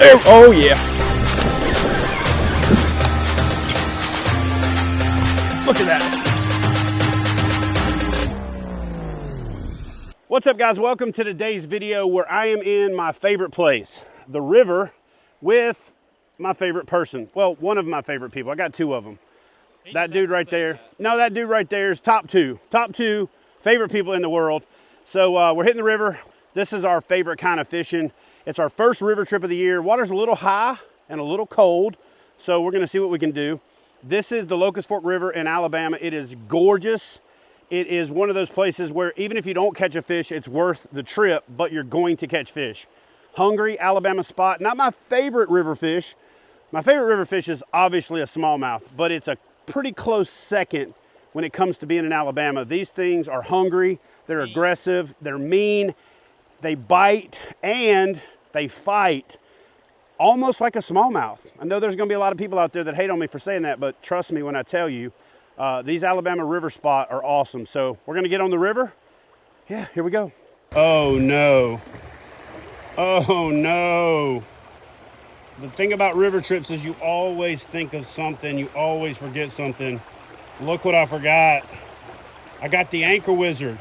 Oh yeah. Look at that. What's up, guys? Welcome to today's video where I am in my favorite place, the river, with my favorite person. Well, one of my favorite people. I got two of them. That dude right there. No, that dude right there is top two favorite people in the world. So we're hitting the river. This is our favorite kind of fishing. It's our first river trip of the year. Water's a little high and a little cold, so we're gonna see what we can do. This is the Locust Fork River in Alabama. It is gorgeous. It is one of those places where even if you don't catch a fish, it's worth the trip, but you're going to catch fish. Hungry Alabama spot. Not my favorite river fish. My favorite river fish is obviously a smallmouth, but it's a pretty close second when it comes to being in Alabama. These things are hungry, they're aggressive, they're mean, they bite, and they fight almost like a smallmouth. I know there's gonna be a lot of people out there that hate on me for saying that, but trust me when I tell you, these Alabama river spot are awesome. So we're gonna get on the river. Yeah, here we go. Oh no. Oh no. The thing about river trips is you always think of something, you always forget something. Look what I forgot. I got the Anchor Wizard.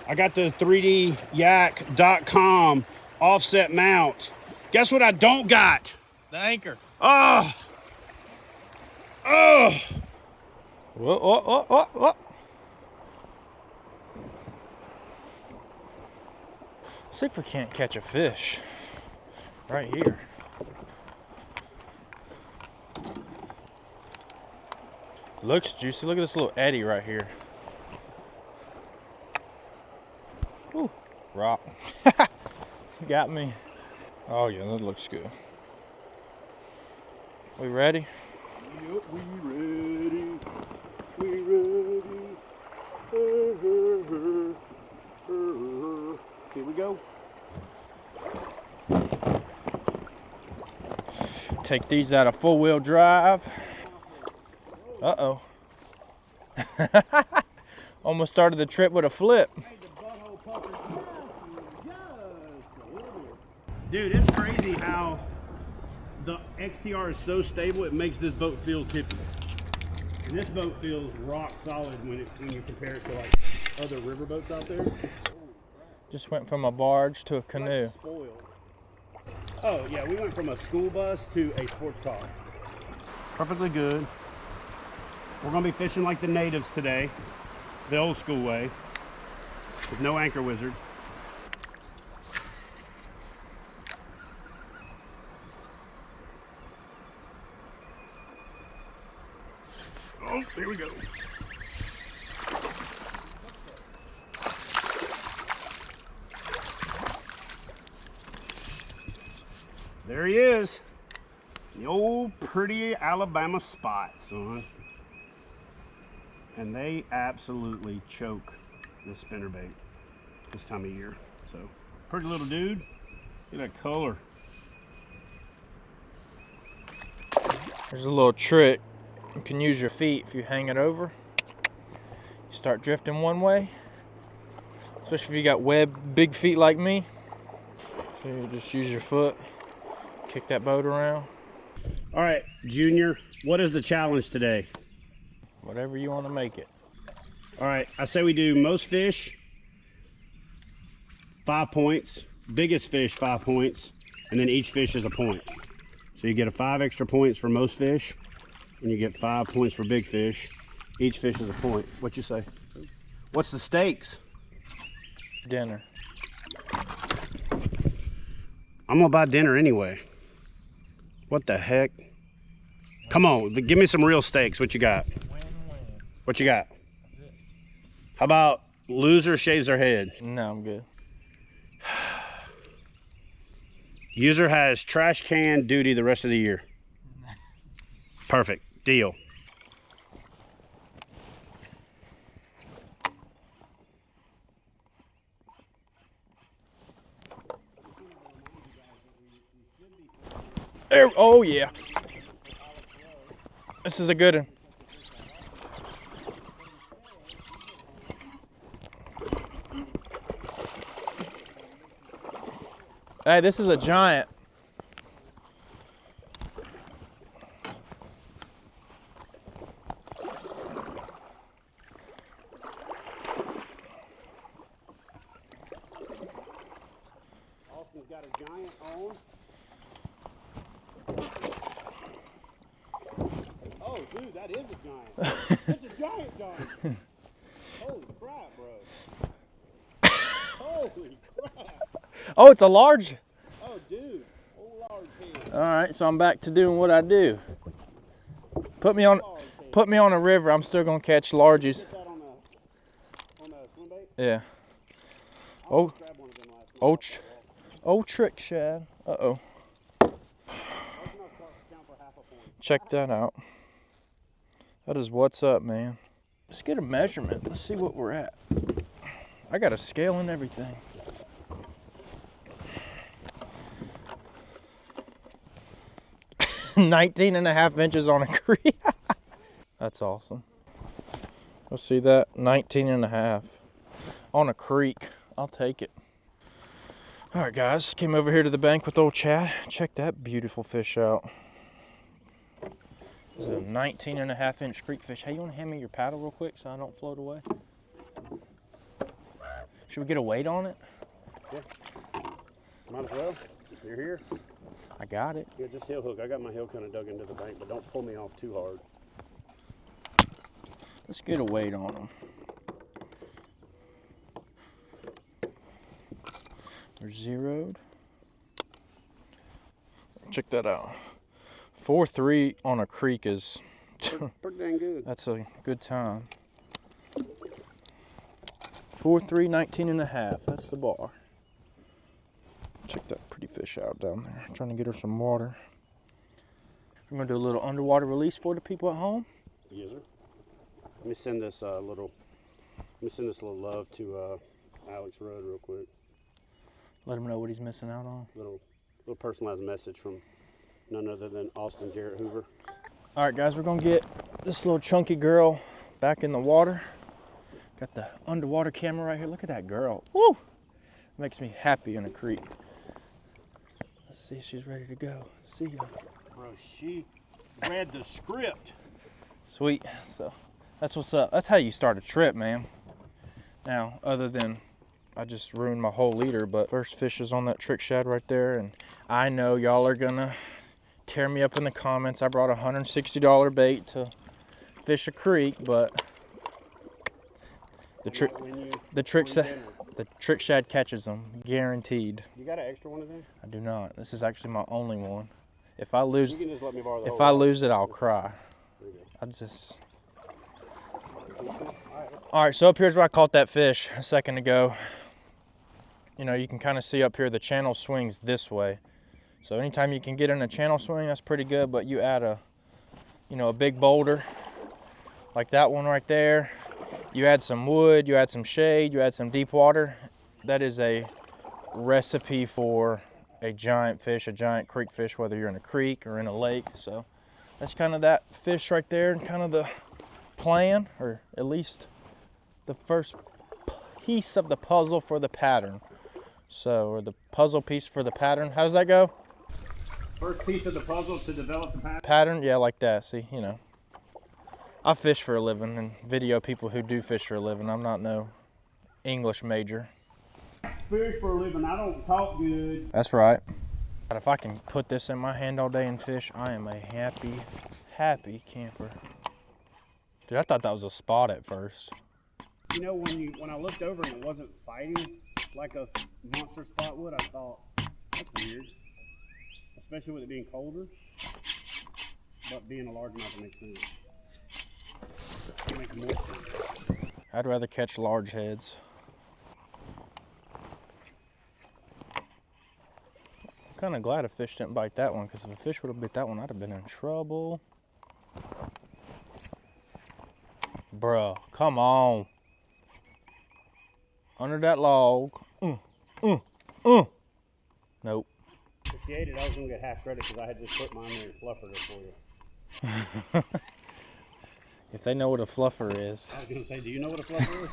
I got the 3dyak.com offset mount. Guess what I don't got? The anchor. Oh. Oh. Whoa, whoa, whoa, whoa, whoa. See if we can't catch a fish right here. Looks juicy. Look at this little eddy right here. Ooh, rock. Got me. Oh yeah, that looks good. We ready? Yep, we ready. We ready. Here we go. Take these out of four-wheel drive. Uh-oh. Almost started the trip with a flip. Dude, it's crazy how the XTR is so stable, it makes this boat feel tippy. And this boat feels rock solid when you compare it to like other river boats out there. Just went from a barge to a canoe. Oh yeah, we went from a school bus to a sports car. Perfectly good. We're gonna be fishing like the natives today, the old school way, with no Anchor Wizard. Oh, here we go. There he is. The old pretty Alabama spot, son. And they absolutely choke this spinnerbait this time of year. So, pretty little dude. Look at that color. There's a little trick. You can use your feet if you hang it over. You start drifting one way, especially if you got big feet like me. So you just use your foot, kick that boat around. All right, Junior, what is the challenge today? Whatever you want to make it. All right, I say we do most fish, 5 points, biggest fish, 5 points, and then each fish is a point. So you get a 5 extra points for most fish, and you get 5 points for big fish. Each fish is a point. What you say? What's the stakes? Dinner. I'm gonna buy dinner anyway. What the heck? Come on, give me some real stakes. What you got? Win-win. What you got? That's it. How about loser shaves their head? No, I'm good. User has trash can duty the rest of the year. Perfect. Deal. There, oh yeah. This is a good one. Hey, this is a giant. Austin's got a giant on. Oh, dude, that is a giant. That's a giant giant. Holy crap, bro. Holy crap. Oh, it's a large. Oh, dude. Oh, large head. All right, so I'm back to doing what I do. Put me on a river. I'm still gonna catch larges. Put that on a swim bait? Yeah. I'll grab one of them last night. Oh, trick shad. Uh-oh. Check that out. That is what's up, man. Let's get a measurement. Let's see what we're at. I got a scale and everything. $19.5 on a creek. That's awesome. Let's see that. 19.5 on a creek. I'll take it. All right, guys. Came over here to the bank with old Chad. Check that beautiful fish out. It's a 19.5-inch creek fish. Hey, you want to hand me your paddle real quick so I don't float away? Should we get a weight on it? Yeah. Might as well. You're here. I got it. Yeah, just heel hook. I got my heel kind of dug into the bank, but don't pull me off too hard. Let's get a weight on them. They're zeroed. Check that out. 4.3 on a creek is pretty dang good. That's a good time. 4.3, 19.5. That's the bar. Check that pretty fish out down there. I'm trying to get her some water. I'm gonna do a little underwater release for the people at home. Yes, sir. Let me send this little love to Alex Rudd real quick. Let him know what he's missing out on. Little personalized message from none other than Austin Jarrett Hoover. All right, guys, we're gonna get this little chunky girl back in the water. Got the underwater camera right here. Look at that girl. Woo! Makes me happy in a creek. Let's see if she's ready to go. See ya. Bro, she read the script. Sweet. So that's what's up. That's how you start a trip, man. Now, other than I just ruined my whole leader, but first fish is on that trick shad right there, and I know y'all are gonna tear me up in the comments. I brought a $160 bait to fish a creek, but the trick shad catches them, guaranteed. You got an extra one of them? I do not. This is actually my only one. If I lose, you can just let me borrow the if I lose it, I'll cry. I just. All right, so up here's where I caught that fish a second ago. You know, you can kind of see up here the channel swings this way. So anytime you can get in a channel swing, that's pretty good. But you add a big boulder like that one right there. You add some wood, you add some shade, you add some deep water. That is a recipe for a giant fish, a giant creek fish, whether you're in a creek or in a lake. So that's kind of that fish right there, and kind of the plan, or at least the first piece of the puzzle for the pattern. So, or the puzzle piece for the pattern. How does that go? First piece of the puzzle to develop the pattern? Pattern, yeah, like that. See, you know. I fish for a living and video people who do fish for a living. I'm not no English major. Fish for a living, I don't talk good. That's right. But if I can put this in my hand all day and fish, I am a happy, happy camper. Dude, I thought that was a spot at first. You know, when I looked over and it wasn't fighting like a monster spot would, I thought, that's weird. Especially with it being colder, but being a large amount makes sense. It makes more sense. I'd rather catch large heads. I'm kind of glad a fish didn't bite that one, because if a fish would have bit that one, I'd have been in trouble. Bruh, come on. Under that log. Nope. If she ate it, I was going to get half credit because I had just put mine there and fluffered it for you. If they know what a fluffer is. I was going to say, do you know what a fluffer is?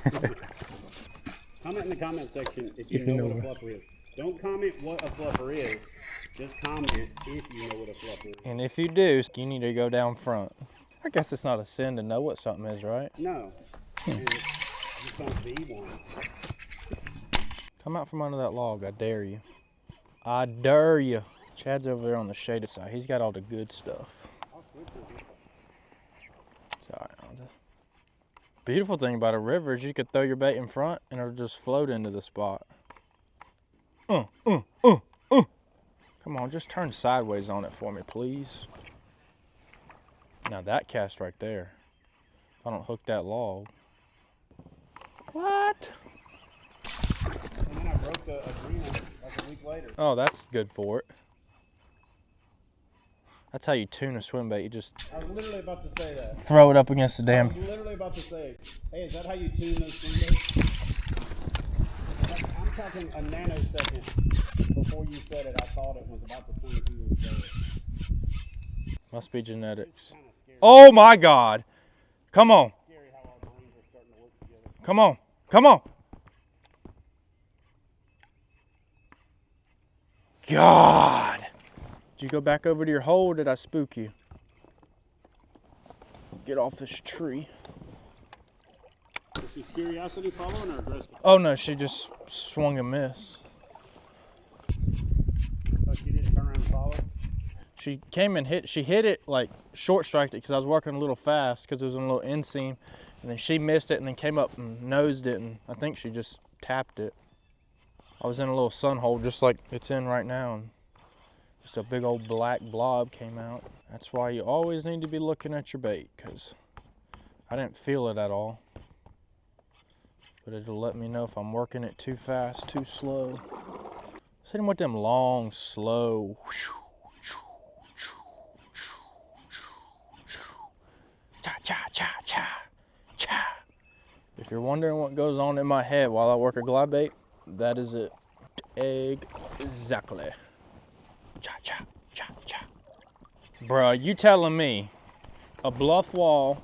Comment in the comment section if you know what a fluffer is. Don't comment what a fluffer is. Just comment if you know what a fluffer is. And if you do, you need to go down front. I guess it's not a sin to know what something is, right? No. And just don't be one. Come out from under that log, I dare you. I dare you. Chad's over there on the shaded side. He's got all the good stuff. It's all right. Beautiful thing about a river is you could throw your bait in front and it'll just float into the spot. Come on, just turn sideways on it for me, please. Now that cast right there. If I don't hook that log. What? And then I broke the agreement like a week later. Oh, that's good for it. That's how you tune a swim bait. You just I was literally about to say that. throw it up against the I dam. was literally about to say, hey, is that how you tune those swim baits? I'm talking a nanosecond before you said it. I thought it was about the time you said it. Must be genetics. Oh my God. Come on. Come on. Come on. God. Did you go back over to your hole or did I spook you? Get off this tree. Is she curiosity following or aggressive? Oh no, she just swung a miss. Oh, she didn't turn around and follow? She came and she hit it like short striked it because I was working a little fast because it was in a little inseam. And then she missed it and then came up and nosed it and I think she just tapped it. I was in a little sun hole just like it's in right now and just a big old black blob came out. That's why you always need to be looking at your bait because I didn't feel it at all. But it'll let me know if I'm working it too fast, too slow. Hit him with them long, slow. Cha, cha, cha, cha, cha. If you're wondering what goes on in my head while I work a glide bait, that is it. Exactly. Cha, cha, cha, cha. Bruh, you telling me a bluff wall,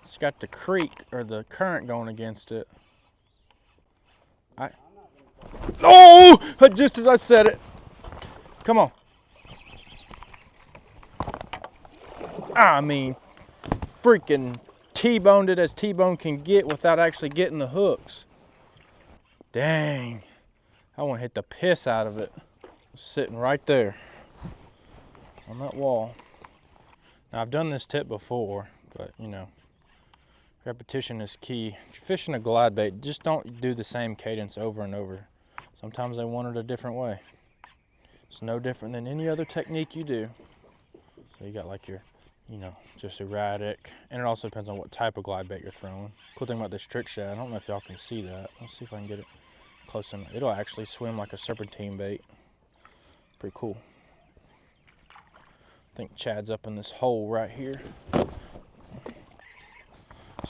it's got the creek or the current going against it. Oh, just as I said it. Come on. I mean, freaking T-boned it as T-bone can get without actually getting the hooks. Dang. I want to hit the piss out of it. Sitting right there on that wall. Now, I've done this tip before, but you know, repetition is key. If you're fishing a glide bait, just don't do the same cadence over and over. Sometimes they want it a different way. It's no different than any other technique you do. So you got like your, you know, just erratic. And it also depends on what type of glide bait you're throwing. Cool thing about this trick shad, I don't know if y'all can see that. Let's see if I can get it close enough. It'll actually swim like a serpentine bait. Pretty cool. I think Chad's up in this hole right here. This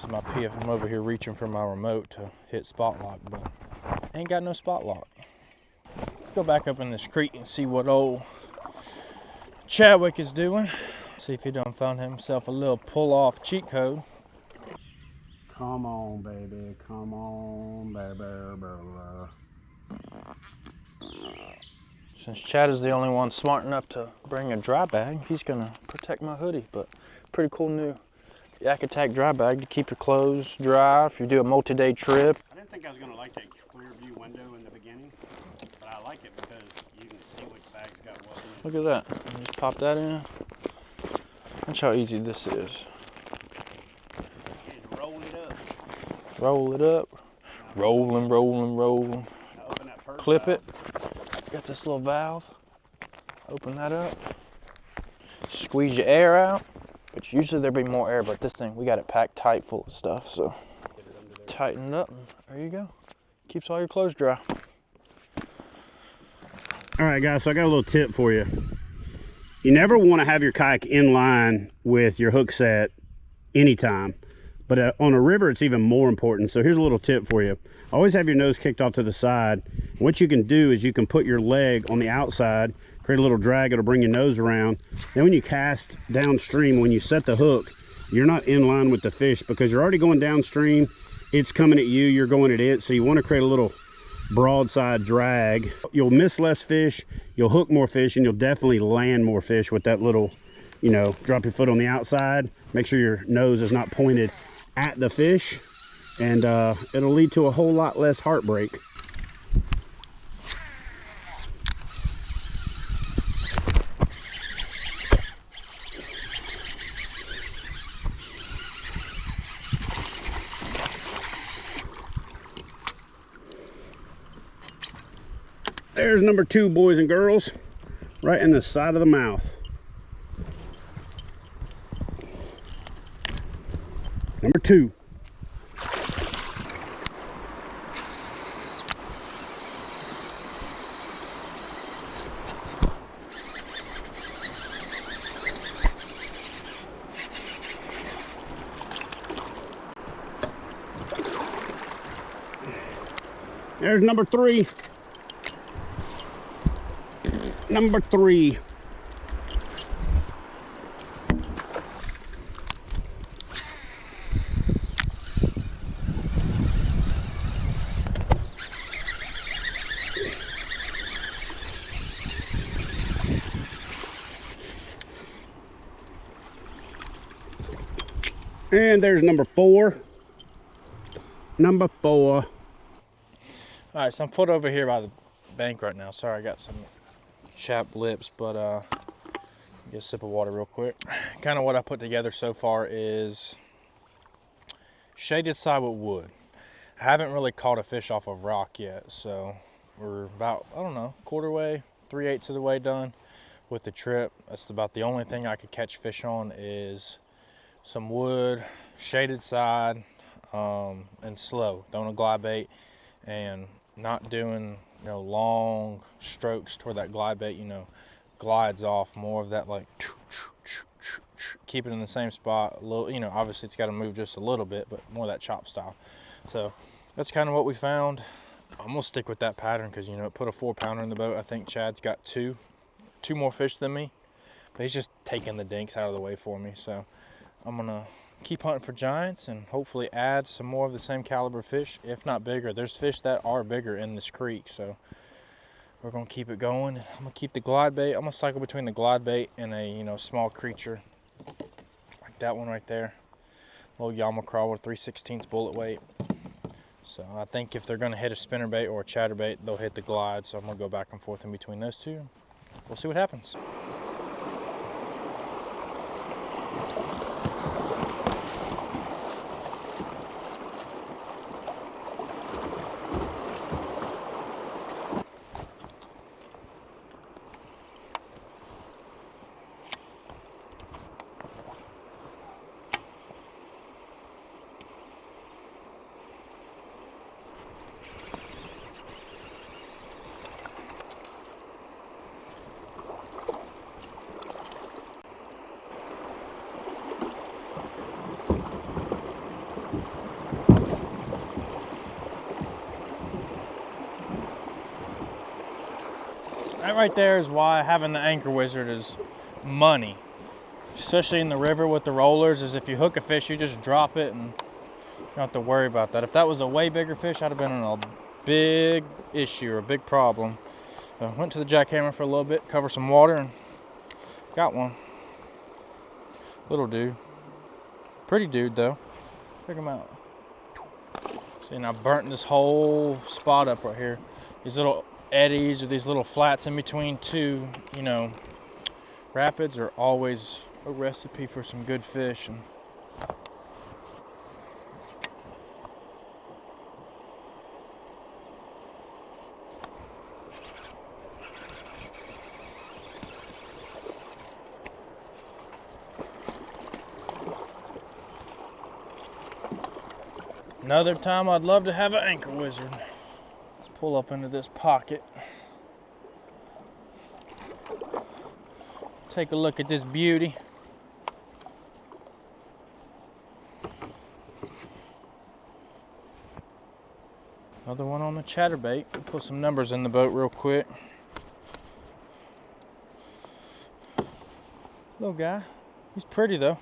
is my PF. I'm over here reaching for my remote to hit spot lock, but ain't got no spot lock. Let's go back up in this creek and see what old Chadwick is doing. See if he done found himself a little pull-off cheat code. Come on, baby. Come on, baby. Since Chad is the only one smart enough to bring a dry bag, he's gonna protect my hoodie, but pretty cool new Yak Attack dry bag to keep your clothes dry if you do a multi-day trip. I didn't think I was going to like that clear view window in the beginning, but I like it because you can see which bag's got what in it. Look at that. Just pop that in. Watch how easy this is. Just roll it up. Roll it up. Rolling, rolling, rolling. Open that purse Clip valve. it. Got this little valve. Open that up. Squeeze your air out. Which usually there'd be more air, but this thing, we got it packed tight full of stuff, so tighten it up, and there you go. Keeps all your clothes dry. All right, guys, so I got a little tip for you. You never want to have your kayak in line with your hook set anytime, but on a river, it's even more important. So here's a little tip for you. Always have your nose kicked off to the side. And what you can do is you can put your leg on the outside, create a little drag, it'll bring your nose around. Then when you cast downstream, when you set the hook, you're not in line with the fish because you're already going downstream. It's coming at you, you're going at it. So you want to create a little broadside drag. You'll miss less fish, you'll hook more fish, and you'll definitely land more fish with that little, you know, drop your foot on the outside. Make sure your nose is not pointed at the fish, and it'll lead to a whole lot less heartbreak. There's number 2, boys and girls, right in the side of the mouth. Number 2. There's number 3. Number 3. And there's number 4. Number 4. All right, so I'm put over here by the bank right now. Sorry, I got some chapped lips, but get a sip of water real quick. Kind of what I put together so far is shaded side with wood. I haven't really caught a fish off of rock yet, so we're about, I don't know, quarter way, 3/8 of the way done with the trip. That's about the only thing I could catch fish on is some wood, shaded side, and slow. Throwing a glide bait and not doing, you know, long strokes toward that glide bait, you know, glides off. More of that like keep it in the same spot a little, you know, obviously it's got to move just a little bit, but more of that chop style. So that's kind of what we found. I'm gonna stick with that pattern because, you know, it put a 4-pounder in the boat. I think Chad's got two more fish than me, but he's just taking the dinks out of the way for me. So I'm gonna keep hunting for giants and hopefully add some more of the same caliber fish, if not bigger. There's fish that are bigger in this creek, so we're gonna keep it going. I'm gonna keep the glide bait. I'm gonna cycle between the glide bait and a, you know, small creature like that one right there, little Yama crawl with 3/16 bullet weight. So I think if they're gonna hit a spinnerbait or a chatterbait, they'll hit the glide. So I'm gonna go back and forth in between those two. We'll see what happens. That right there is why having the anchor wizard is money, especially in the river with the rollers. Is if you hook a fish, you just drop it and you don't have to worry about that. If that was a way bigger fish, I'd have been in a big issue or a big problem. So I went to the jackhammer for a little bit, cover some water, and got one. Little dude, pretty dude though. Check him out. See, and I burnt this whole spot up right here. These little eddies or these little flats in between two, you know, rapids are always a recipe for some good fish. And another time I'd love to have an anchor wizard. Let's pull up into this pocket. Take a look at this beauty. Another one on the chatterbait. We'll put some numbers in the boat real quick. Little guy. He's pretty though.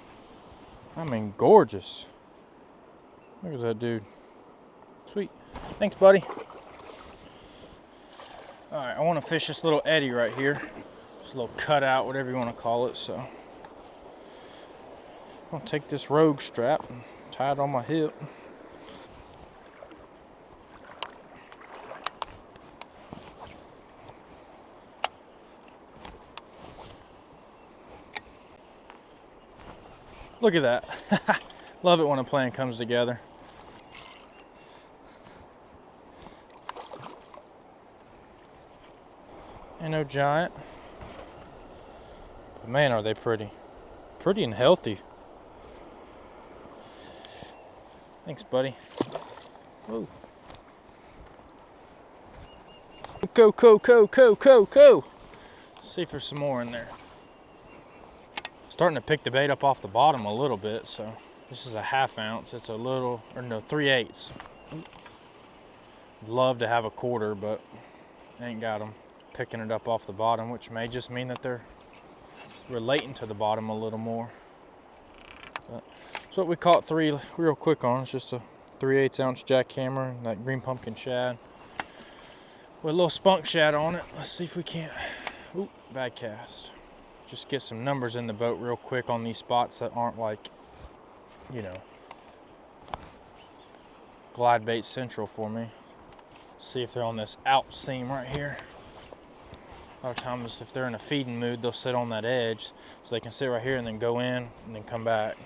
I mean, gorgeous. Look at that dude. Sweet. Thanks, buddy. All right, I want to fish this little eddy right here. This little cutout, whatever you want to call it. So I'm gonna take this rogue strap and tie it on my hip. Look at that. Love it when a plan comes together. no giant. But man, are they pretty. Pretty and healthy. Thanks, buddy. Whoa. Go. See if there's some more in there. Starting to pick the bait up off the bottom a little bit, so this is a 1/2 ounce. It's a little, or no, 3/8. Love to have a 1/4, but ain't got them. Picking it up off the bottom, which may just mean that they're relating to the bottom a little more. But that's what we caught 3 real quick on. It's just a 3/8 ounce jackhammer and that green pumpkin shad with a little spunk shad on it. Let's see if we can't, oop, bad cast. Just get some numbers in the boat real quick on these spots that aren't like, you know, glide bait central for me. See if they're on this out seam right here. A lot of times if they're in a feeding mood, they'll sit on that edge so they can sit right here and then go in and then come back.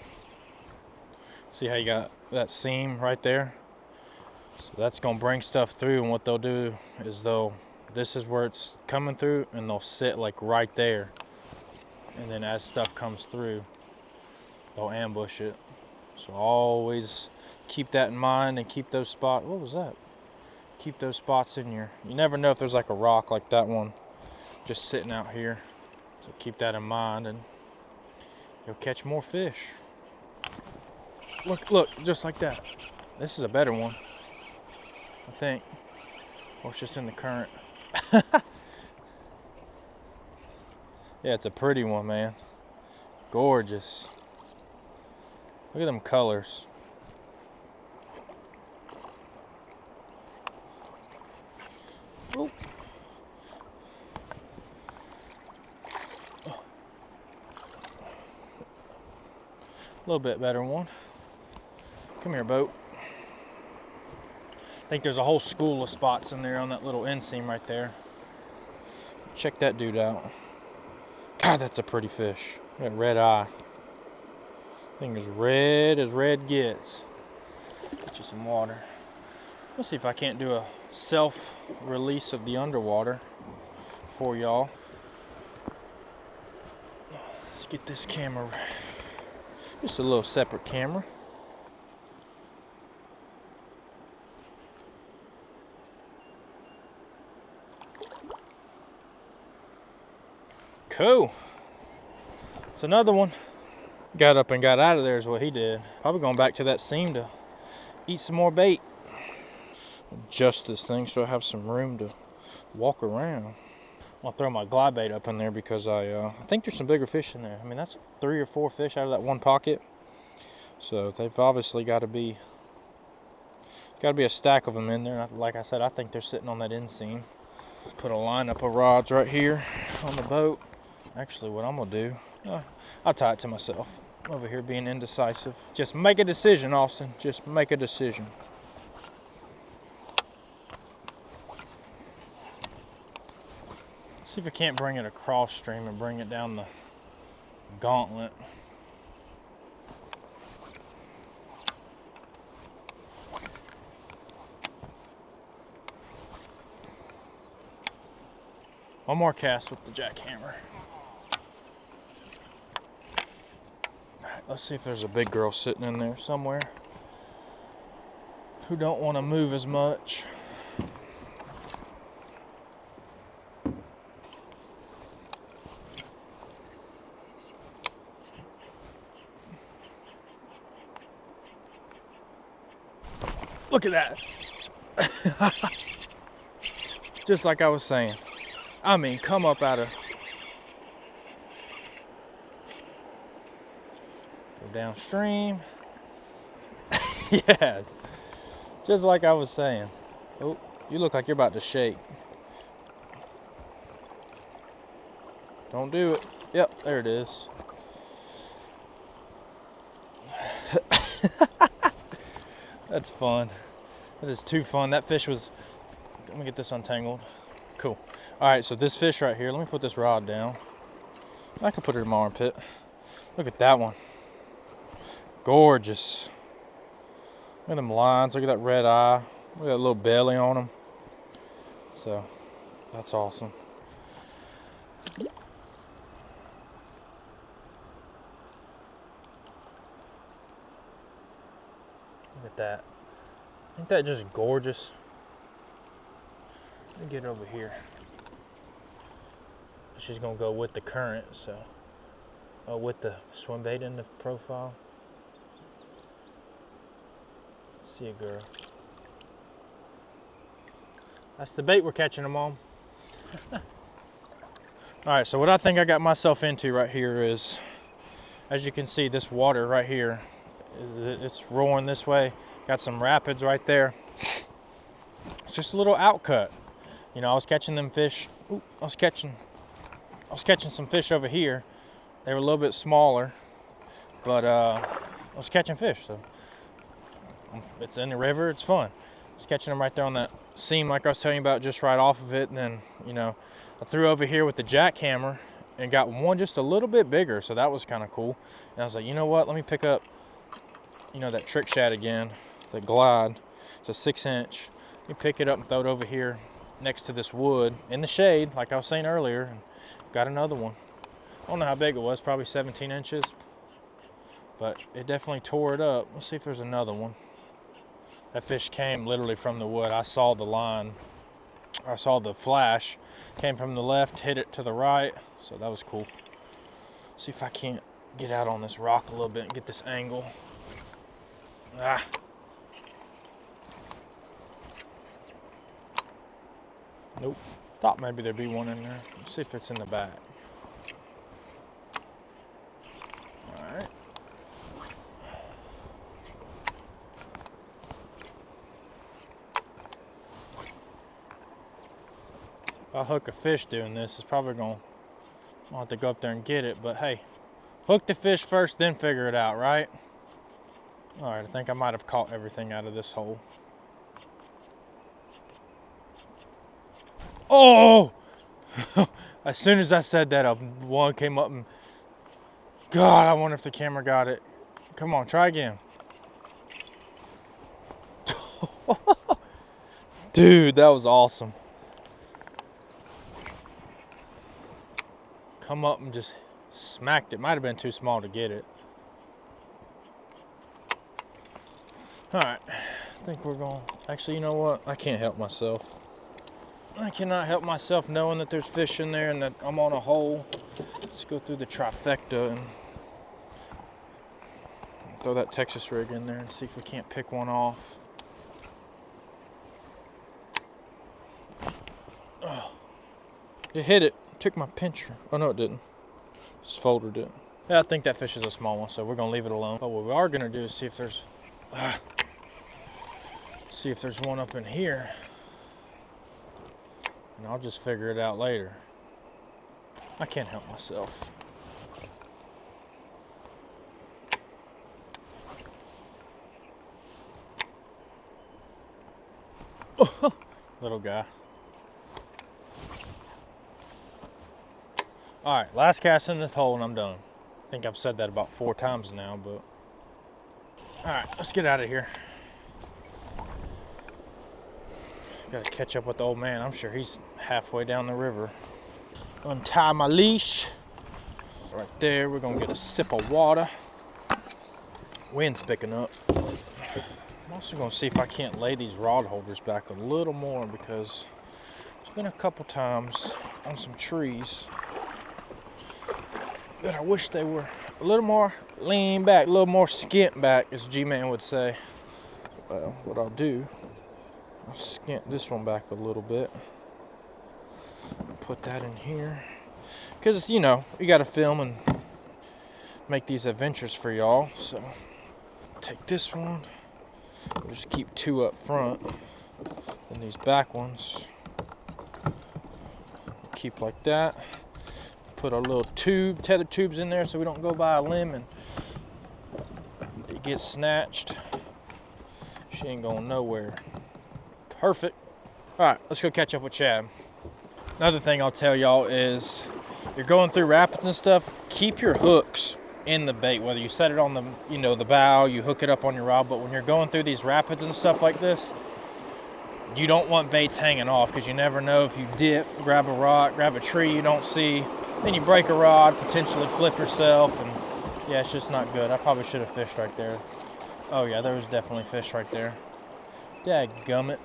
See how you got that seam right there? So that's gonna bring stuff through, and what they'll do is this is where it's coming through, and they'll sit like right there. And then as stuff comes through, they'll ambush it. So always keep that in mind and keep those spots. What was that? Keep those spots in your, you never know if there's like a rock like that one just sitting out here. So keep that in mind and you'll catch more fish. Look, just like that. This is a better one, I think. Or it's just in the current. Yeah, it's a pretty one, man. Gorgeous. Look at them colors. Oh. A little bit better one. Come here, boat. I think there's a whole school of spots in there on that little inseam right there. Check that dude out. God, that's a pretty fish. That red eye. Thing as red gets. Get you some water. Let's see if I can't do a self-release of the underwater for y'all. Let's get this camera. Just a little separate camera. Cool. It's another one. Got up and got out of there is what he did. Probably going back to that seam to eat some more bait. Adjust this thing so I have some room to walk around. I'll throw my glide bait up in there because I think there's some bigger fish in there. I mean, that's 3 or 4 fish out of that one pocket. So they've obviously got to be a stack of them in there. Like I said, I think they're sitting on that inseam. Put a lineup of rods right here on the boat. Actually, what I'm gonna do, I'll tie it to myself. I'm over here being indecisive. Just make a decision, Austin. Just make a decision. See if I can't bring it across stream and bring it down the gauntlet. One more cast with the jackhammer. Alright, let's see if there's a big girl sitting in there somewhere who don't want to move as much. Look at that. Just like I was saying. I mean, come up out of. Go downstream. Yes. Just like I was saying. Oh, you look like you're about to shake. Don't do it. Yep, there it is. That's fun. That is too fun. That fish was, let me get this untangled. Cool. All right, so this fish right here, let me put this rod down. I can put it in my armpit. Look at that one. Gorgeous. Look at them lines, look at that red eye. Look at that little belly on them. So, that's awesome. at that. Ain't that just gorgeous? Let me get over here. She's gonna go with the current, so with the swim bait in the profile. See you, girl. That's the bait we're catching them on. All right, so what I think I got myself into right here is, as you can see, this water right here, it's rolling this way. Got some rapids right there. It's just a little outcut. You know, I was catching them fish. Ooh, I was catching some fish over here. They were a little bit smaller, but I was catching fish, so it's in the river, it's fun. I was catching them right there on that seam like I was telling you about, just right off of it. And then, you know, I threw over here with the jackhammer and got one just a little bit bigger, so that was kind of cool. And I was like, you know what, let me pick up, you know, that trick shad again, the glide. It's a 6-inch. Let me pick it up and throw it over here next to this wood in the shade, like I was saying earlier, and got another one. I don't know how big it was, probably 17 inches, but it definitely tore it up. Let's see if there's another one. That fish came literally from the wood. I saw the line, I saw the flash, came from the left, hit it to the right, so that was cool. See if I can't get out on this rock a little bit and get this angle. Ah. Nope. Thought maybe there'd be one in there. Let's see if it's in the back. All right. If I hook a fish doing this, it's probably I'll have to go up there and get it, but hey, hook the fish first, then figure it out, right? All right, I think I might have caught everything out of this hole. Oh! As soon as I said that, one came up and, God, I wonder if the camera got it. Come on, try again. Dude, that was awesome. Come up and just smacked it. Might have been too small to get it. All right, I think we're going, actually, you know what? I can't help myself. I cannot help myself knowing that there's fish in there and that I'm on a hole. Let's go through the trifecta and throw that Texas rig in there and see if we can't pick one off. Oh, it hit it. Took my pincher. Oh no, it didn't. Just folded it. Yeah, I think that fish is a small one, so we're gonna leave it alone. But what we are gonna do is see if there's one up in here. And I'll just figure it out later. I can't help myself. Oh, little guy. All right, last cast in this hole and I'm done. I think I've said that about 4 times now, but. All right, let's get out of here. Gotta catch up with the old man. I'm sure he's halfway down the river. Untie my leash. Right there, we're gonna get a sip of water. Wind's picking up. I'm also gonna see if I can't lay these rod holders back a little more, because there's been a couple times on some trees that I wish they were a little more lean back, a little more skint back, as G-Man would say. Well, what I'll do, I'll skint this one back a little bit. Put that in here. Because, you know, you got to film and make these adventures for y'all. So, take this one. Just keep 2 up front. And these back ones, keep like that. Put our little tether tubes in there so we don't go by a limb and it gets snatched. She ain't going nowhere. Perfect. All right, let's go catch up with Chad. Another thing I'll tell y'all is, you're going through rapids and stuff, keep your hooks in the bait. Whether you set it on the, you know, the bow, you hook it up on your rod, but when you're going through these rapids and stuff like this, you don't want baits hanging off, because you never know if you dip, grab a rock, grab a tree you don't see, then you break a rod, potentially flip yourself, and yeah, it's just not good. I probably should have fished right there. Oh yeah, there was definitely fish right there. Dadgummit.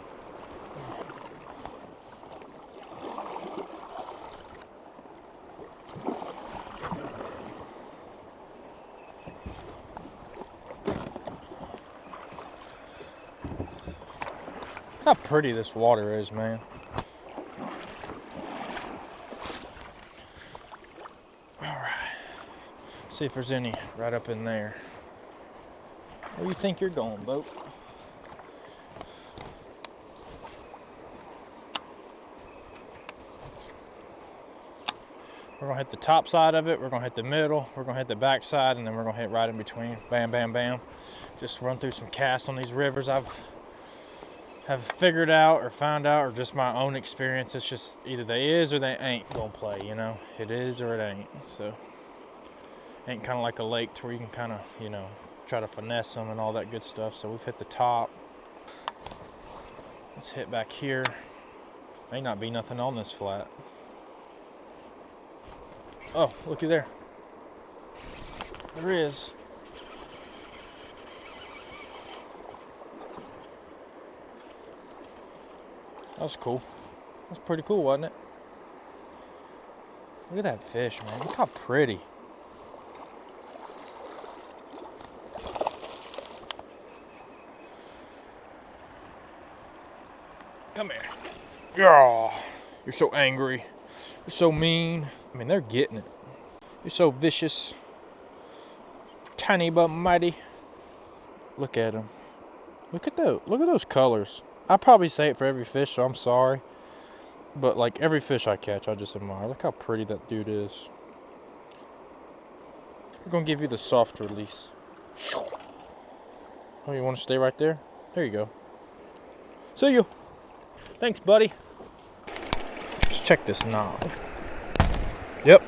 How pretty this water is, man. Alright. See if there's any right up in there. Where do you think you're going, boat? We're gonna hit the top side of it, we're gonna hit the middle, we're gonna hit the back side, and then we're gonna hit right in between. Bam, bam, bam. Just run through some casts on these rivers I've figured out or found out, or just my own experience. It's just either they is or they ain't gonna play, you know? It is or it ain't. So ain't kind of like a lake to where you can kind of, you know, try to finesse them and all that good stuff. So we've hit the top. Let's hit back here. May not be nothing on this flat. Oh, looky there. There is. That was cool. That's pretty cool, wasn't it? Look at that fish, man. Look how pretty. Come here. Yeah. You're so angry. You're so mean. I mean, they're getting it. You're so vicious. Tiny but mighty. Look at them. Look at those. Look at those colors. I probably say it for every fish, so I'm sorry. But like every fish I catch, I just admire. Look how pretty that dude is. We're gonna give you the soft release. Oh, you want to stay right there? There you go. See you. Thanks, buddy. Let's check this knob. Yep.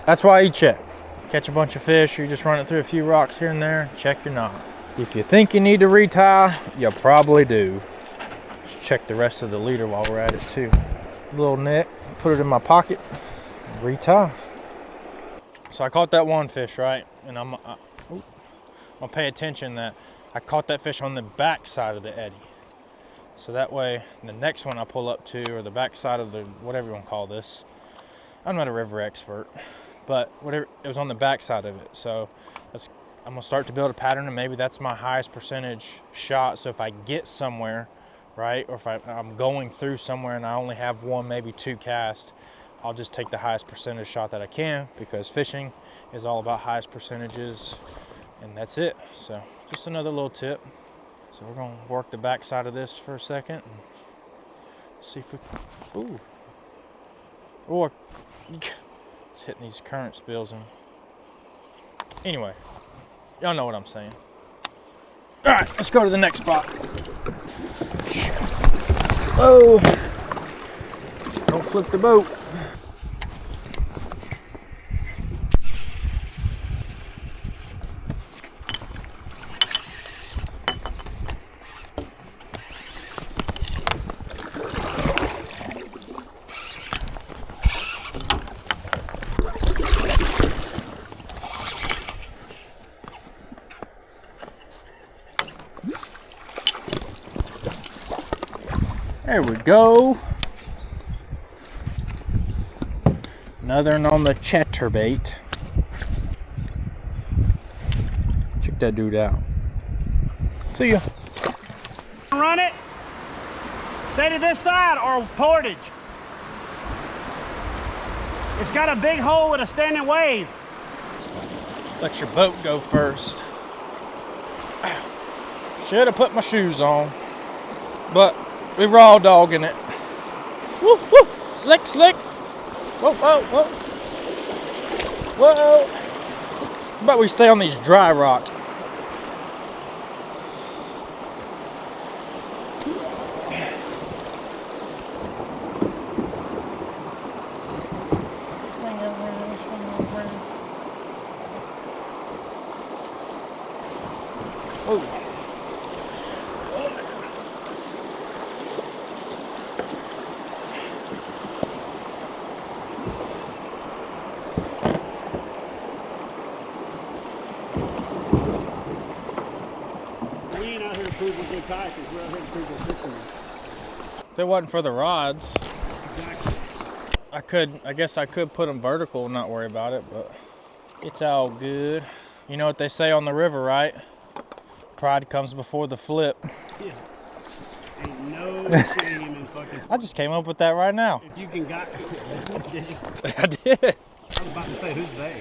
That's why you check. Catch a bunch of fish, or you just run it through a few rocks here and there, check your knob. If you think you need to retie, you probably do. Let's check the rest of the leader while we're at it too. Little nick, put it in my pocket, retie. So I caught that one fish, right? And I'm gonna pay attention that I caught that fish on the back side of the eddy. So that way, the next one I pull up to, or the back side of the, whatever you want to call this. I'm not a river expert, but whatever, it was on the back side of it. So I'm gonna start to build a pattern, and maybe that's my highest percentage shot. So if I get somewhere, right, or if I'm going through somewhere and I only have one, maybe two casts, I'll just take the highest percentage shot that I can, because fishing is all about highest percentages, and that's it. So just another little tip. So we're gonna work the back side of this for a second and see if we, ooh, or it's hitting these current spills. And anyway, y'all know what I'm saying. All right, let's go to the next spot. Oh, don't flip the boat. There we go. Another one on the chatterbait. Check that dude out. See ya. Run it. Stay to this side or portage. It's got a big hole with a standing wave. Let your boat go first. Should have put my shoes on, but we raw dogging it. Woo, woo, slick, slick. Whoa, whoa, whoa. Whoa. How about we stay on these dry rocks? Whoa. prove we're good kayakers. We're out here to prove we're fishing. If it wasn't for the rods, Exactly. I guess I could put them vertical and not worry about it, but it's all good. You know what they say on the river, right? Pride comes before the flip. Yeah. Ain't no shame in fucking. I just came up with that right now. If you can got. Did you? I did. I was about to say, who's they?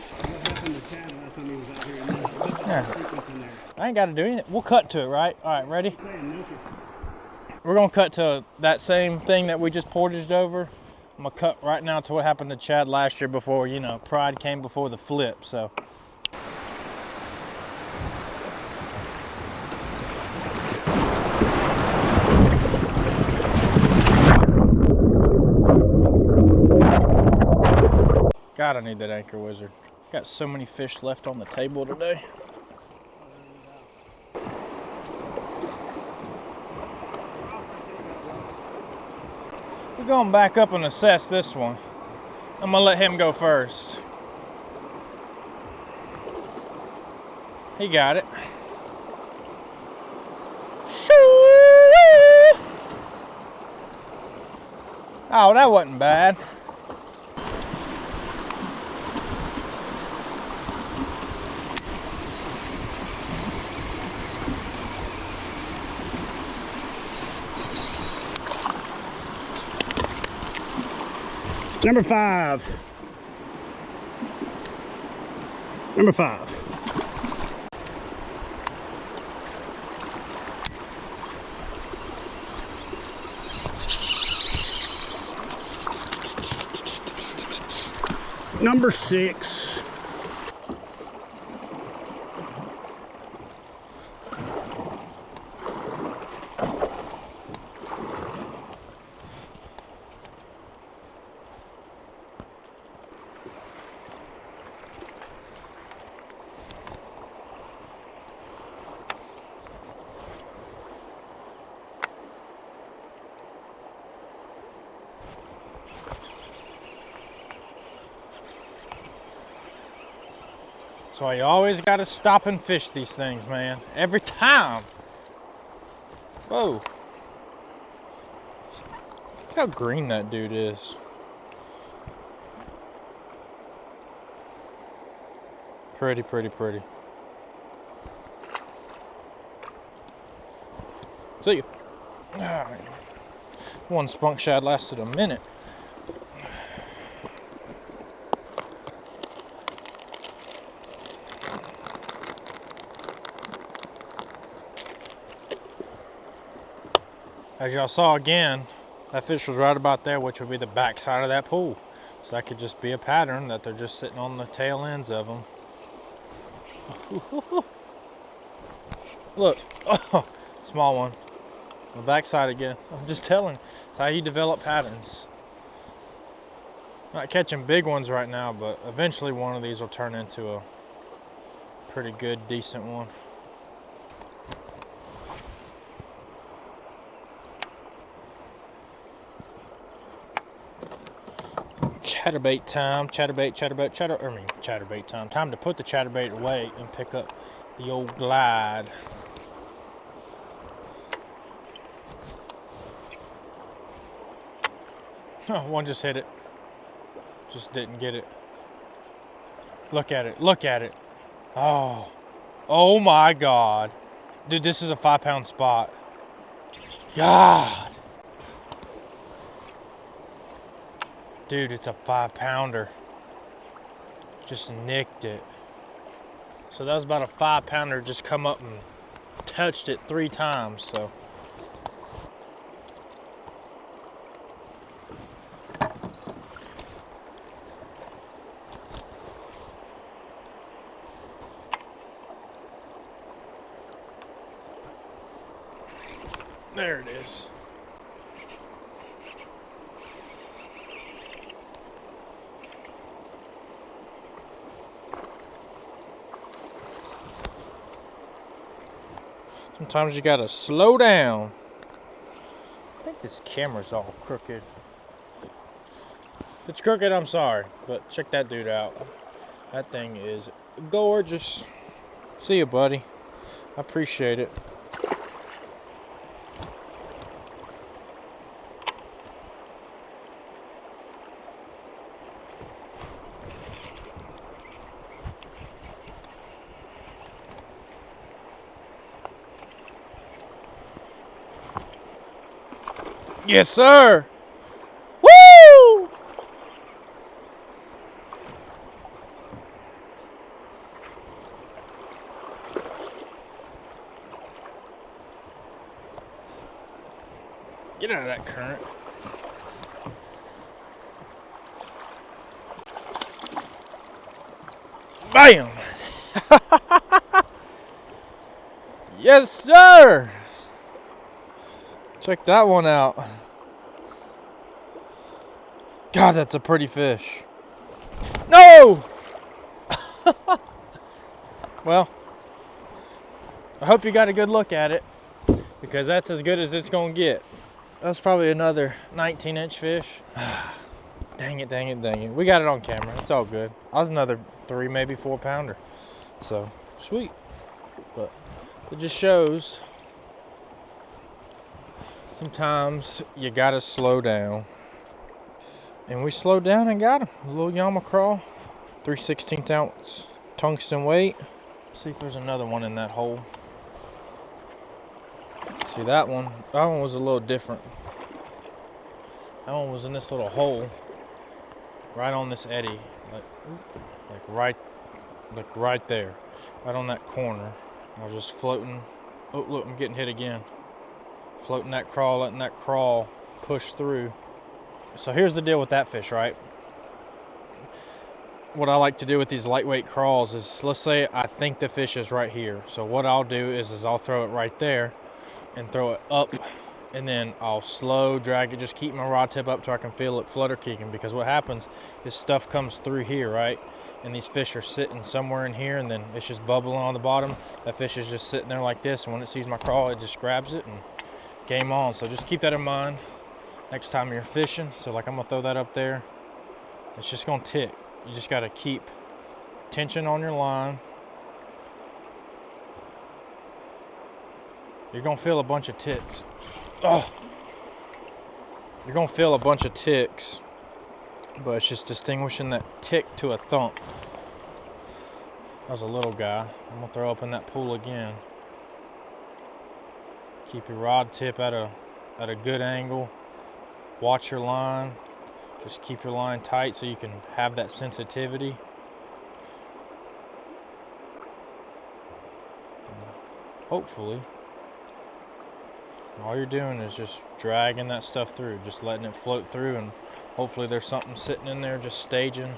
That's in the chat, and that's when he was out here. And then Yeah. in there. I ain't got to do anything. We'll cut to it, right? All right, ready? Saying no. We're gonna cut to that same thing that we just portaged over. I'm gonna cut right now to what happened to Chad last year before, you know, pride came before the flip, so. God, I need that anchor wizard. Got so many fish left on the table today. We're going back up and assess this one. I'm gonna let him go first. He got it. Oh, that wasn't bad. Number 5. Number 5. Number 6. So you always gotta stop and fish these things, man. Every time. Whoa. Look how green that dude is. Pretty, pretty, pretty. See you. Alright. One spunk shad lasted a minute. As y'all saw again, that fish was right about there, which would be the back side of that pool. So that could just be a pattern that they're just sitting on the tail ends of them. Look, oh, small one. The back side again. I'm just telling, it's how you develop patterns. Not catching big ones right now, but eventually one of these will turn into a pretty good, decent one. Chatterbait time, chatterbait time. Time to put the chatterbait away and pick up the old glide. Oh, one just hit it. Just didn't get it. Look at it, look at it. Oh, oh my God. Dude, this is a 5-pound spot. God. Dude, it's a 5-pounder. Just nicked it. So that was about a 5-pounder, just come up and touched it 3 times, so. There it is. Sometimes you gotta slow down. I think this camera's all crooked. If it's crooked, I'm sorry, but check that dude out. That thing is gorgeous. See you, buddy. I appreciate it. Yes, sir. Woo! Get out of that current. Bam! Yes, sir. Check that one out. God, that's a pretty fish. No! Well, I hope you got a good look at it, because that's as good as it's gonna get. That's probably another 19-inch fish. Dang it, dang it, dang it. We got it on camera. It's all good. I was another 3, maybe 4 pounder. So, sweet. But it just shows sometimes you gotta slow down. And we slowed down and got him. A little Yama crawl. 3/16 ounce tungsten weight. Let's see if there's another one in that hole. See that one? That one was a little different. That one was in this little hole, right on this eddy, like right there, right on that corner. I was just floating. Oh, look, I'm getting hit again. Floating that crawl, letting that crawl push through. So here's the deal with that fish, right? What I like to do with these lightweight crawls is, let's say I think the fish is right here. So what I'll do is I'll throw it right there and throw it up, and then I'll slow drag it, just keep my rod tip up till I can feel it flutter kicking, because what happens is stuff comes through here, right? And these fish are sitting somewhere in here, and then it's just bubbling on the bottom. That fish is just sitting there like this, and when it sees my crawl, it just grabs it and game on. So just keep that in mind next time you're fishing. So like, I'm gonna throw that up there. It's just gonna tick. You just gotta keep tension on your line. You're gonna feel a bunch of ticks. Oh! You're gonna feel a bunch of ticks, but it's just distinguishing that tick to a thump. That was a little guy. I'm gonna throw up in that pool again. Keep your rod tip at a good angle. Watch your line. Just keep your line tight so you can have that sensitivity. Hopefully, all you're doing is just dragging that stuff through, just letting it float through, and hopefully there's something sitting in there just staging.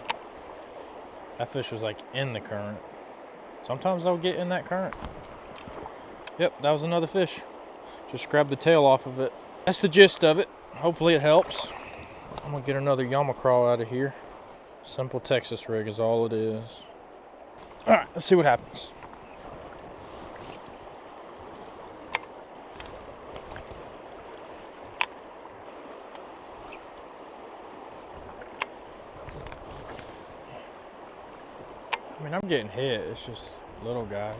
That fish was like in the current. Sometimes they'll get in that current. Yep, that was another fish. Just grabbed the tail off of it. That's the gist of it. Hopefully it helps. I'm gonna get another Yama crawl out of here. Simple Texas rig is all it is. All right, let's see what happens. I mean, I'm getting hit. It's just little guys.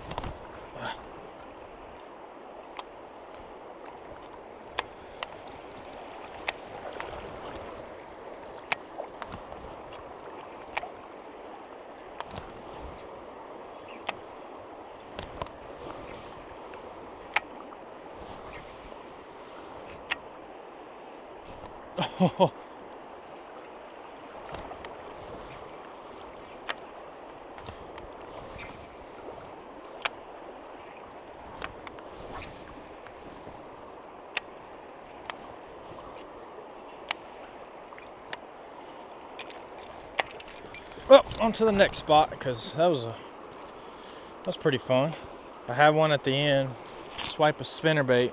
Oh. Well, on to the next spot, because that was pretty fun. I had one at the end, swipe a spinnerbait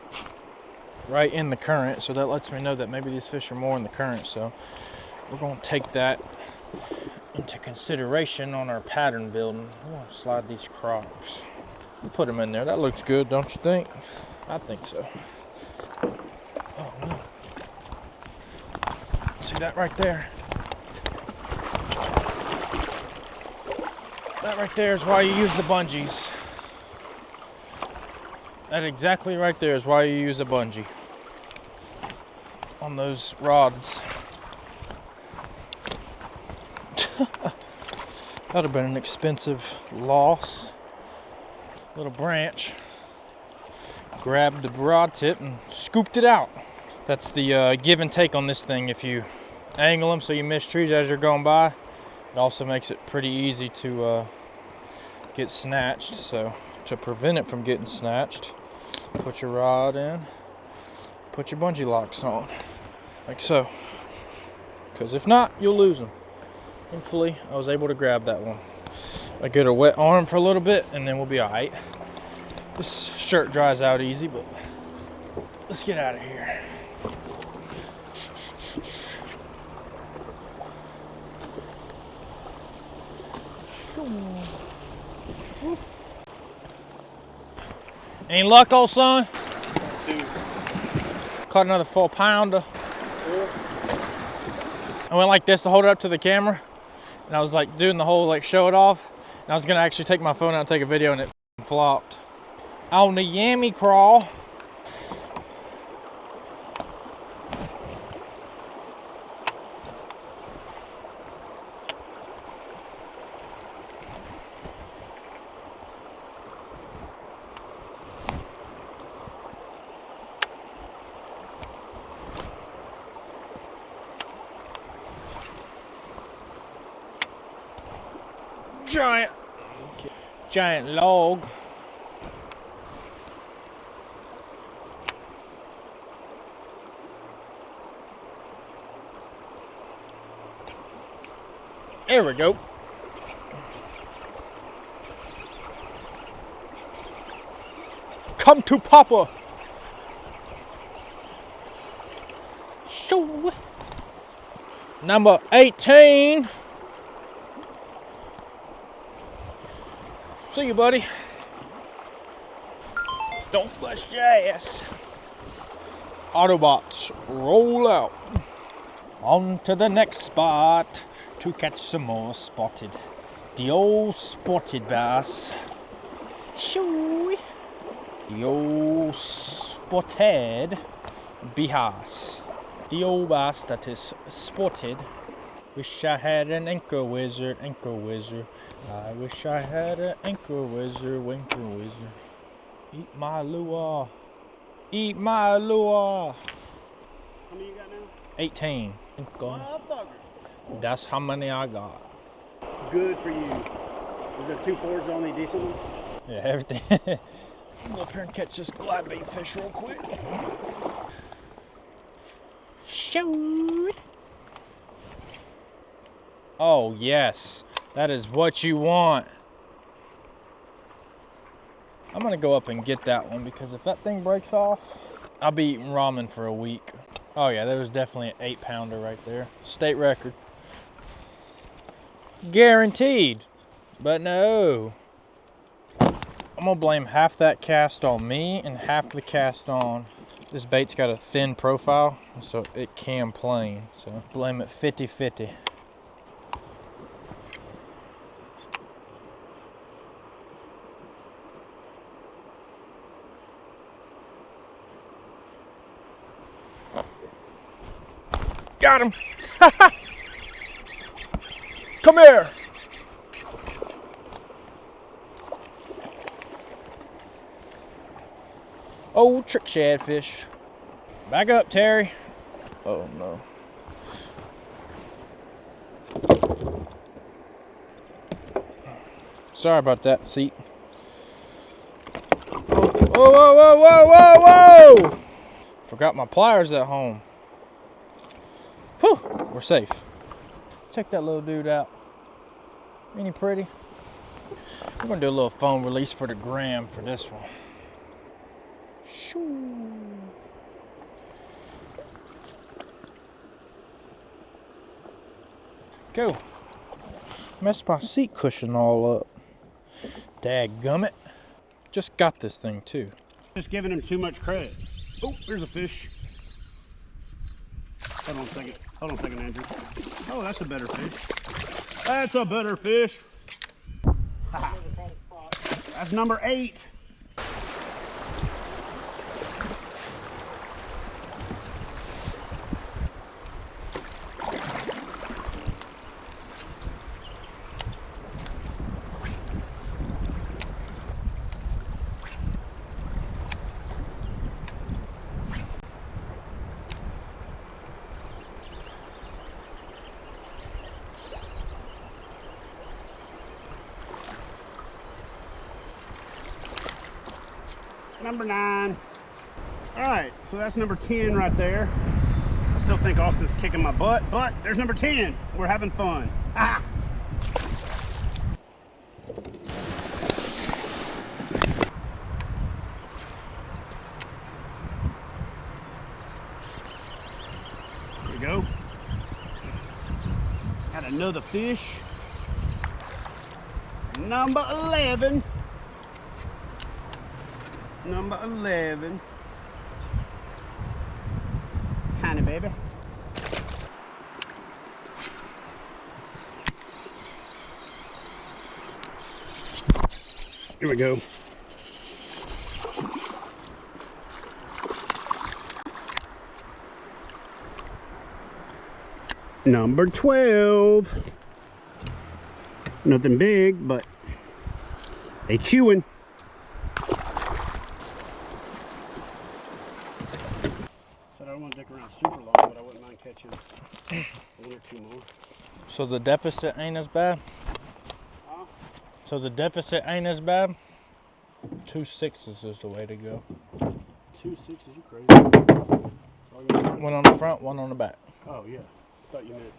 right in the current, so that lets me know that maybe these fish are more in the current. So we're going to take that into consideration on our pattern building. I'm going to slide these crocs. We'll put them in there. That looks good, don't you think? I think so. Oh no. See that right there? That right there is why you use the bungees. That exactly right there is why you use a bungee on those rods. That would have been an expensive loss. Little branch. Grabbed the rod tip and scooped it out. That's the give and take on this thing. If you angle them so you miss trees as you're going by, it also makes it pretty easy to get snatched. So to prevent it from getting snatched, put your rod in, put your bungee locks on, like so. Because if not, you'll lose them. Thankfully, I was able to grab that one. I get a wet arm for a little bit and then we'll be all right. This shirt dries out easy, but let's get out of here. Any luck, old son? Caught another 4-pounder. I went like this to hold it up to the camera, and I was like doing the whole like show it off, and I was gonna actually take my phone out and take a video, and it flopped. On the yammy crawl. Giant log. There we go. Come to Papa. Shoo. Number 18. See you, buddy. Don't bust your ass. Autobots, roll out. On to the next spot to catch some more spotted. The old spotted bass. Shoo. The old spotted bass. The old bass that is spotted. Wish I had an anchor wizard, anchor wizard. I wish I had an anchor wizard, anchor wizard. Eat my lure. Eat my lure. How many you got now? 18. That's how many I got. Good for you. Is there 2 4s the only decent one? Yeah, everything. Go up here and catch this glide bait fish real quick. Shoot. Oh, yes. That is what you want. I'm gonna go up and get that one because if that thing breaks off, I'll be eating ramen for a week. Oh yeah, there was definitely an 8-pounder right there. State record. Guaranteed. But no. I'm gonna blame half that cast on me and half the cast on. This bait's got a thin profile, so it can plane. So blame it 50-50. Got him! Come here! Old trick shad fish. Back up, Terry. Oh no. Sorry about that, seat. Whoa, whoa, whoa, whoa, whoa, whoa! Forgot my pliers at home. Whew, we're safe. Check that little dude out. Ain't he pretty? We're gonna do a little foam release for the gram for this one. Shoo. Go. Messed my seat cushion all up. Dadgummit. Just got this thing too. Just giving him too much credit. Oh, there's a fish. Hold on a second. Hold on a second, Andrew. Oh, that's a better fish. That's a better fish. That's number 8. Number 9. All right, so that's number 10 right there. I still think Austin's kicking my butt, but there's number 10. We're having fun. Ah! There we go. Got another fish. Number 11. Number 11. Tiny baby. Here we go. Number 12. Nothing big, but they chewing. Said I don't want to dick around super long, but I wouldn't mind catching 1 or 2 more. So the deficit ain't as bad? Huh? So the deficit ain't as bad? 2 6s is the way to go. 2 6s, you crazy? One on the front, one on the back. Oh yeah, thought you meant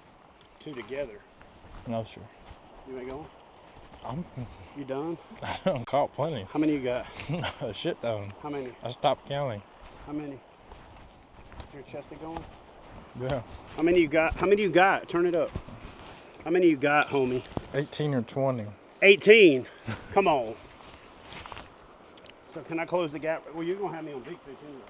2 together. No, sir. You ain't going? I'm You done? I caught plenty. How many you got? A shit ton. How many? I stopped counting. How many? Your chesty going? Yeah. How many you got? How many you got? Turn it up. How many you got, homie? 18 or 20. 18. Come on. So can I close the gap? Well, you're gonna have me on big fish anyway.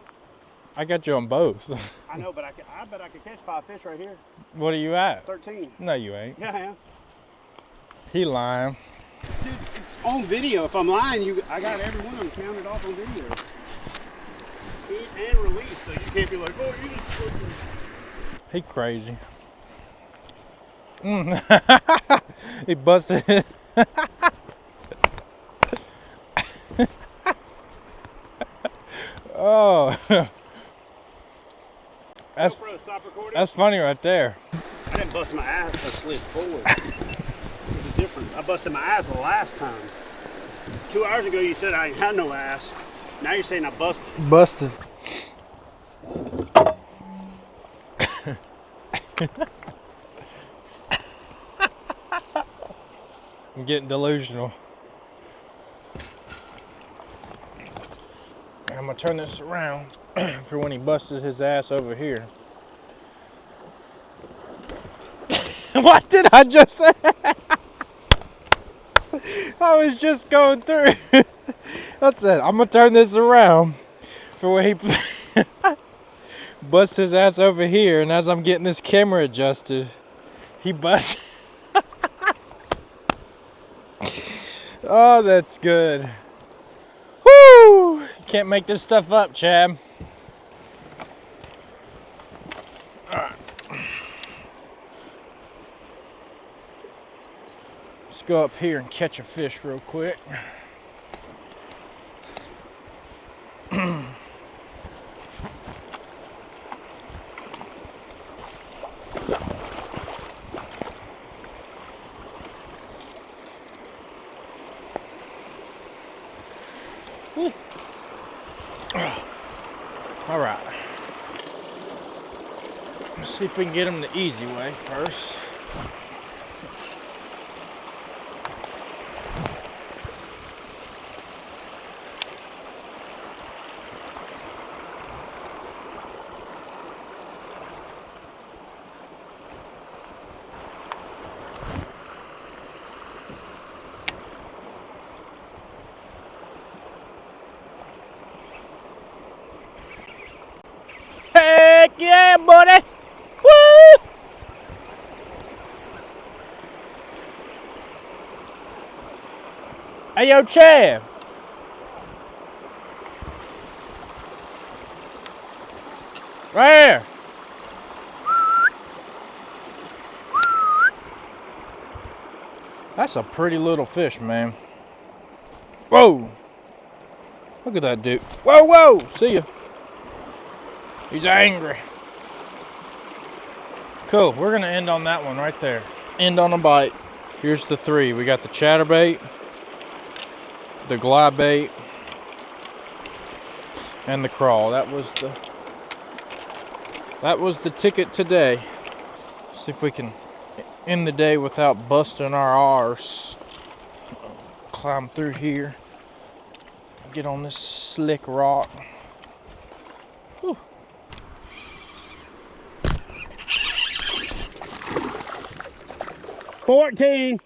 I got you on both. I know, but I bet I could catch 5 fish right here. What are you at? 13. No, you ain't. Yeah, I am. He lying. Dude, it's on video. If I'm lying, I got every one of them counted off on video. Eat and release, so you can't be like, oh, you just. He crazy. He busted it. Oh. That's funny right there. I didn't bust my ass, I slid forward. There's a difference. I busted my ass the last time. 2 hours ago you said I ain't had no ass. Now you're saying I busted. Busted. I'm getting delusional. I'm gonna turn this around for when he busted his ass over here. What did I just say? I was just going through. That's it. I'm gonna turn this around for when he busts his ass over here, and as I'm getting this camera adjusted, he busts. Oh, that's good. Woo! Can't make this stuff up, Chad. Alright. Let's go up here and catch a fish real quick. All right. Let's see if we can get him the easy way first. Heck yeah, buddy! Woo! Hey, yo, Chad. Right here. That's a pretty little fish, man. Whoa! Look at that dude. Whoa, whoa! See ya. He's angry. Cool, we're gonna end on that one right there. End on a bite. Here's the 3. We got the chatterbait, the glide bait, and the crawl. That was the ticket today. See if we can end the day without busting our arse. Climb through here. Get on this slick rock. Whew. $14.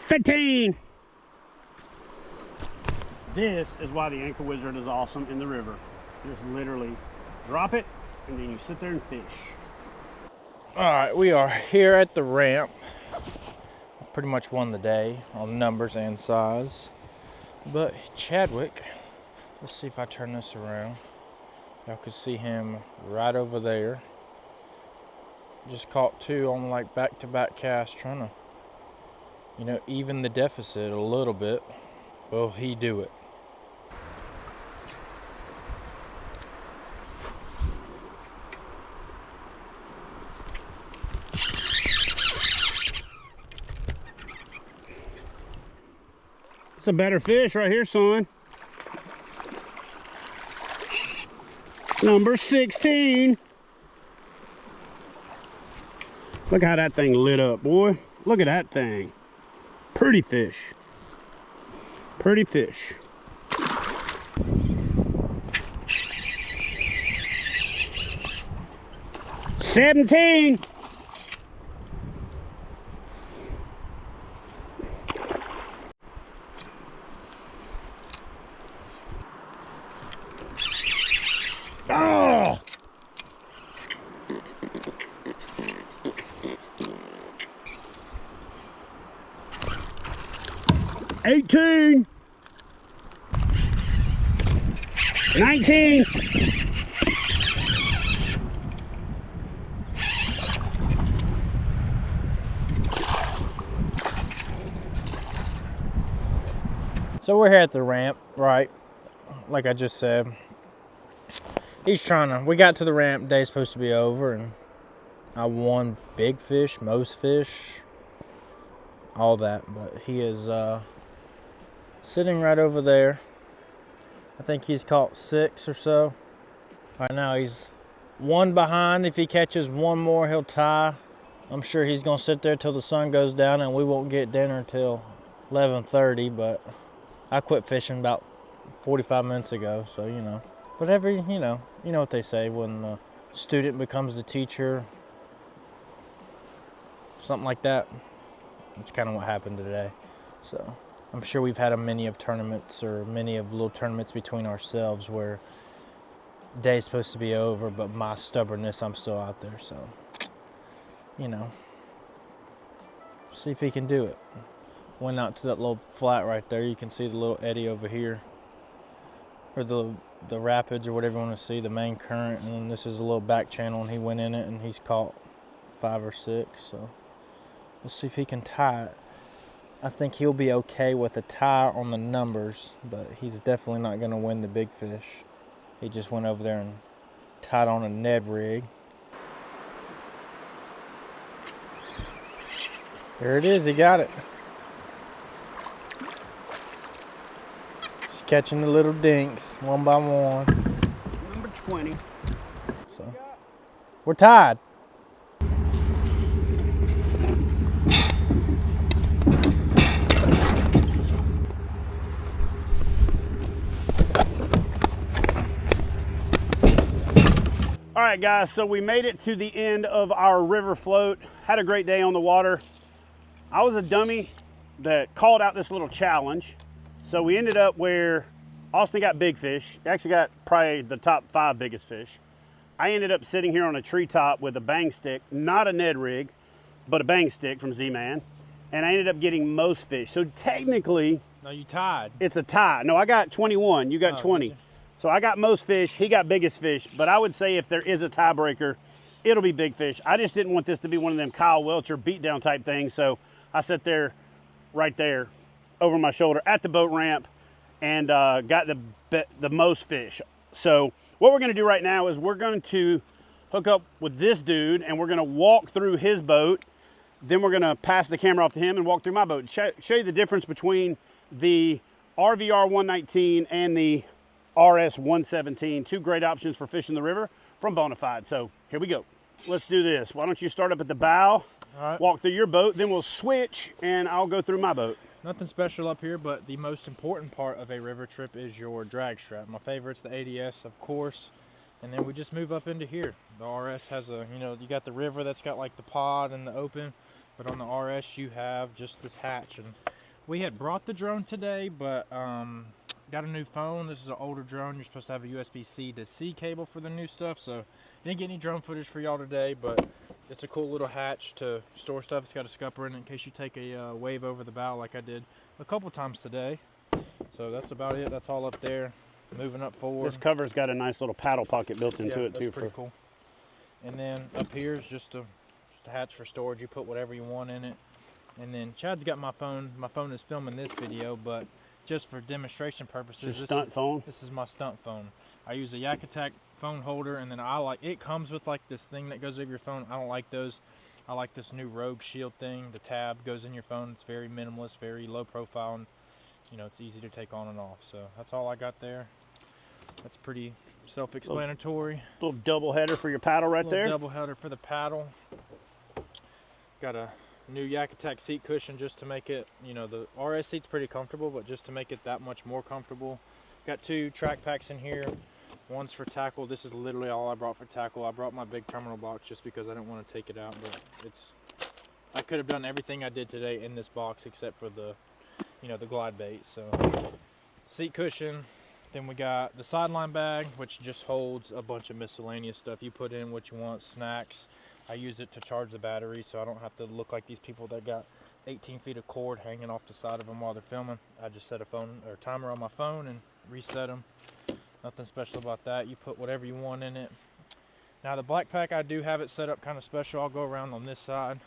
$15. This is why the Anchor Wizard is awesome in the river. Just literally drop it and then you sit there and fish. All right, we are here at the ramp. Pretty much won the day on numbers and size. But Chadwick, let's see if I turn this around. Y'all can see him right over there. Just caught two on like back-to-back casts, trying to, you know, even the deficit a little bit. Will he do it? It's a better fish right here, son. Number 16. Look how that thing lit up, boy. Look at that thing. Pretty fish. Pretty fish. $17. Oh! $18. $19. So we're here at the ramp, right? Like I just said. He's trying to, we got to the ramp, day's supposed to be over, and I won big fish, most fish, all that, but he is sitting right over there. I think he's caught 6 or so. Right now he's one behind. If he catches one more, he'll tie. I'm sure he's gonna sit there till the sun goes down and we won't get dinner till 11:30, but I quit fishing about 45 minutes ago, so you know. But you know what they say, when the student becomes the teacher, something like that. That's kind of what happened today. So I'm sure we've had many of little tournaments between ourselves where day's supposed to be over, but my stubbornness, I'm still out there. So, you know, see if he can do it. Went out to that little flat right there. You can see the little eddy over here, or the rapids, or whatever you want to see, the main current. And then this is a little back channel, and he went in it and he's caught 5 or 6. So let's see if he can tie it. I think he'll be okay with a tie on the numbers, but he's definitely not going to win the big fish. He just went over there and tied on a Ned rig. There it is, he got it. Just catching the little dinks one by one. Number 20. So we're tied. All right, guys, so we made it to the end of our river float. Had a great day on the water. I was a dummy that called out this little challenge. So we ended up where Austin got big fish. He actually got probably the top 5 biggest fish. I ended up sitting here on a treetop with a bang stick, not a Ned rig, but a bang stick from Z-Man. And I ended up getting most fish. So technically, No, you tied. it's a tie. No, I got 21, you got 20. So I got most fish, he got biggest fish, but I would say if there is a tiebreaker, it'll be big fish. I just didn't want this to be one of them Kyle Welcher beatdown type things, so I sat there, right there, over my shoulder at the boat ramp, and got the most fish. So what we're going to do right now is we're going to hook up with this dude and we're going to walk through his boat. Then we're going to pass the camera off to him and walk through my boat. Show you the difference between the RVR 119 and the RS 117. Two great options for fishing the river from Bonafide. So here we go. Let's do this. Why don't you start up at the bow, walk through your boat, then we'll switch and I'll go through my boat. Nothing special up here, but the most important part of a river trip is your drag strap. My favorite's the ADS, of course. And then we just move up into here. The RS has a, you know, you got the river that's got like the pod and the open, but on the RS you have just this hatch. And we had brought the drone today, but got a new phone. This is an older drone. You're supposed to have a USB-C to C cable for the new stuff, so didn't get any drone footage for y'all today, but it's a cool little hatch to store stuff. It's got a scupper in case you take a wave over the bow like I did a couple times today. So that's about it. That's all up there. Moving up forward. This cover's got a nice little paddle pocket built into it too. Pretty cool. And then up here is just a hatch for storage. You put whatever you want in it. And then Chad's got my phone. My phone is filming this video, but just for demonstration purposes, this is my stunt phone. I use a Yak Attack phone holder, and then it comes with like this thing that goes over your phone. I don't like those. I like this new Rogue Shield thing. The tab goes in your phone. It's very minimalist, very low profile, and you know, it's easy to take on and off. So that's all I got there. That's pretty self-explanatory. Little double header for your paddle right there. Double header for the paddle. Got a new Yak Attack seat cushion just to make it, you know, the RS seat's pretty comfortable, but just to make it that much more comfortable. Got two track packs in here. One's for tackle. This is literally all I brought for tackle. I brought my big terminal box just because I didn't want to take it out, but I could have done everything I did today in this box except for the, you know, the glide bait. So seat cushion. Then we got the sideline bag, which just holds a bunch of miscellaneous stuff. You put in what you want, snacks. I use it to charge the battery so I don't have to look like these people that got 18 feet of cord hanging off the side of them while they're filming. I just set a timer on my phone and reset them. Nothing special about that. You put whatever you want in it. Now the black pack, I do have it set up kind of special. I'll go around on this side.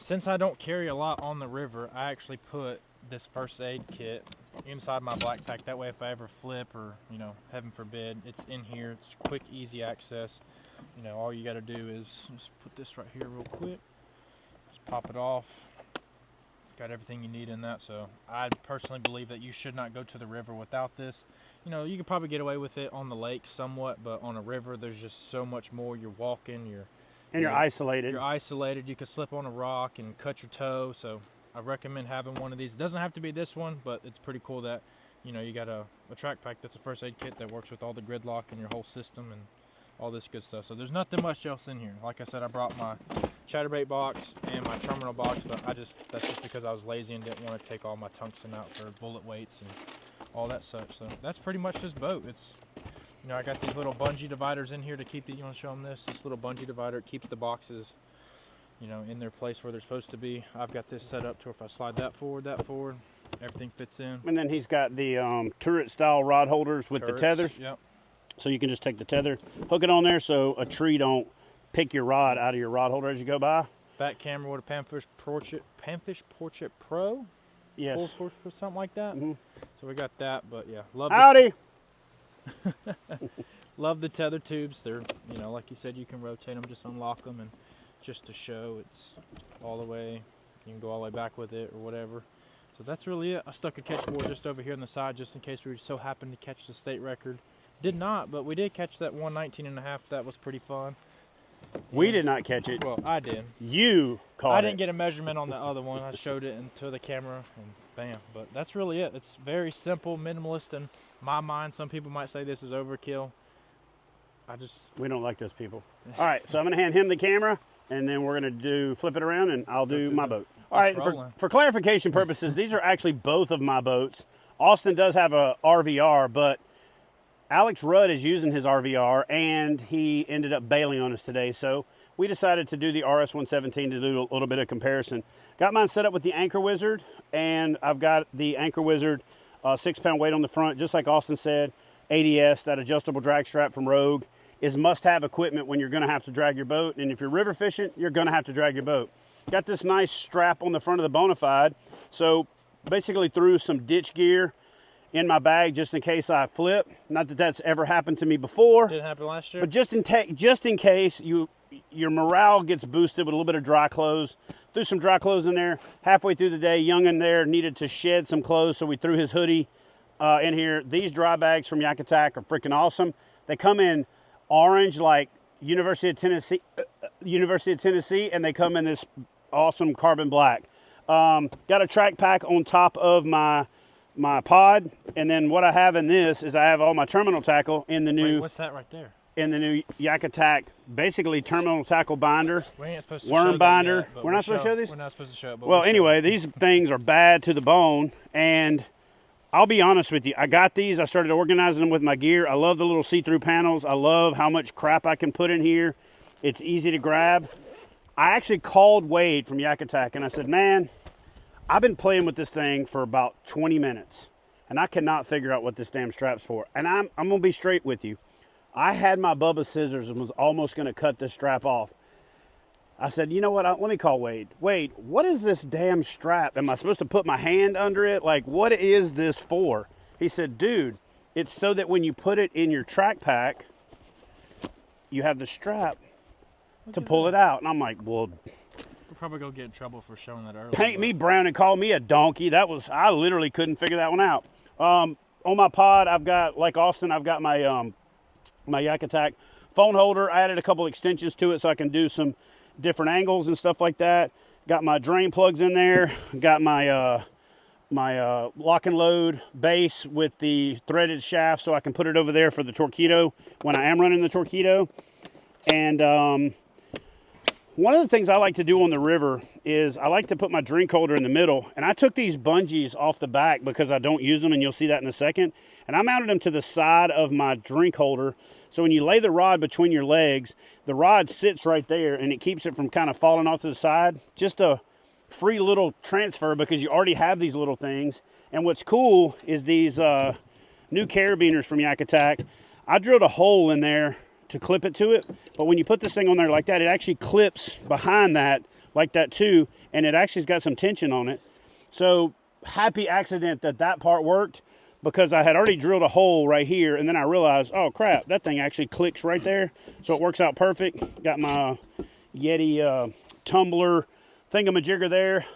Since I don't carry a lot on the river, I actually put this first aid kit inside my black pack. That way if I ever flip or, you know, heaven forbid, it's in here. It's quick, easy access. You know, all you got to do is just put this right here real quick. Just pop it off. Got everything you need in that. So I personally believe that you should not go to the river without this. You know, you could probably get away with it on the lake somewhat, but on a river there's just so much more. You're walking, you're isolated. You're isolated. You could slip on a rock and cut your toe. So I recommend having one of these. It doesn't have to be this one, but it's pretty cool that, you know, you got a track pack that's a first aid kit that works with all the gridlock in your whole system and all this good stuff. So there's nothing much else in here. Like I said, I brought my chatterbait box and my terminal box, but that's just because I was lazy and didn't want to take all my tungsten out for bullet weights and all that such. So that's pretty much this boat. It's, you know, I got these little bungee dividers in here to keep you want to show them this little bungee divider. It keeps the boxes, you know, in their place where they're supposed to be. I've got this set up to if I slide that forward, everything fits in. And then he's got the turret style rod holders with the tethers. Yep. So you can just take the tether, hook it on there so a tree don't pick your rod out of your rod holder as you go by. Back camera with a Panfish Portrait Pro. Yes. Or something like that. Mm-hmm. So we got that, but yeah. Love the tether tubes. They're, you know, like you said, you can rotate them, just unlock them, and just to show it's all the way. You can go all the way back with it or whatever. So that's really it. I stuck a catch board just over here on the side just in case we so happened to catch the state record. Did not, but we did catch that 119.5. That was pretty fun. We did not catch it. Well, I did. You caught it. I didn't get a measurement on the other one. I showed it into the camera and bam. But that's really it. It's very simple, minimalist in my mind. Some people might say this is overkill. We don't like those people. All right, so I'm going to hand him the camera and then we're going to flip it around and I'll do my boat. All right, for clarification purposes, these are actually both of my boats. Austin does have a RVR, but Alex Rudd is using his RVR and he ended up bailing on us today. So we decided to do the RS 117 to do a little bit of comparison. Got mine set up with the Anchor Wizard, and I've got the Anchor Wizard 6-pound weight on the front. Just like Austin said, ADS, that adjustable drag strap from Rogue, is must-have equipment when you're going to have to drag your boat. And if you're river fishing, you're going to have to drag your boat. Got this nice strap on the front of the Bonafide. So basically threw some ditch gear in my bag just in case I flip. Not that that's ever happened to me before. Didn't happen last year. But just in case your morale gets boosted with a little bit of dry clothes. Threw some dry clothes in there. Halfway through the day, young in there needed to shed some clothes, so we threw his hoodie in here. These dry bags from Yak Attack are freaking awesome. They come in orange like University of Tennessee, and they come in this awesome carbon black. Got a track pack on top of my pod, and then what I have in this is I have all my terminal tackle in the new. Wait, what's that right there? In the new Yak Attack, basically terminal tackle binder, We ain't supposed to worm show binder. That yet, We're not supposed to show these? We're not supposed to show it. But Well, we'll anyway, show it. these things are bad to the bone, and I'll be honest with you. I got these. I started organizing them with my gear. I love the little see-through panels. I love how much crap I can put in here. It's easy to grab. I actually called Wade from Yak Attack, and I said, man, I've been playing with this thing for about 20 minutes, and I cannot figure out what this damn strap's for. And I'm going to be straight with you. I had my Bubba scissors and was almost going to cut this strap off. I said, you know what? Let me call Wade. Wade, what is this damn strap? Am I supposed to put my hand under it? Like, what is this for? He said, dude, it's so that when you put it in your track pack, you have the strap to pull it out. And I'm like, well, We'll probably go get in trouble for showing that earlier. paint me brown and call me a donkey. I literally couldn't figure that one out. On my pod, I've got, like Austin, I've got my my Yak Attack phone holder. I added a couple extensions to it so I can do some different angles and stuff like that. Got my drain plugs in there. Got my my lock and load base with the threaded shaft so I can put it over there for the Torqeedo when I am running the Torqeedo. And one of the things I like to do on the river is I like to put my drink holder in the middle. And I took these bungees off the back because I don't use them, and you'll see that in a second. And I mounted them to the side of my drink holder. So when you lay the rod between your legs, the rod sits right there, and it keeps it from kind of falling off to the side. Just a free little transfer because you already have these little things. And what's cool is these new carabiners from Yak Attack. I drilled a hole in there to clip it to it, but when you put this thing on there like that, it actually clips behind that like that too, and it actually's got some tension on it. So happy accident that part worked, because I had already drilled a hole right here, and then I realized, oh crap, that thing actually clicks right there, so it works out perfect. Got my Yeti tumbler thingamajigger there.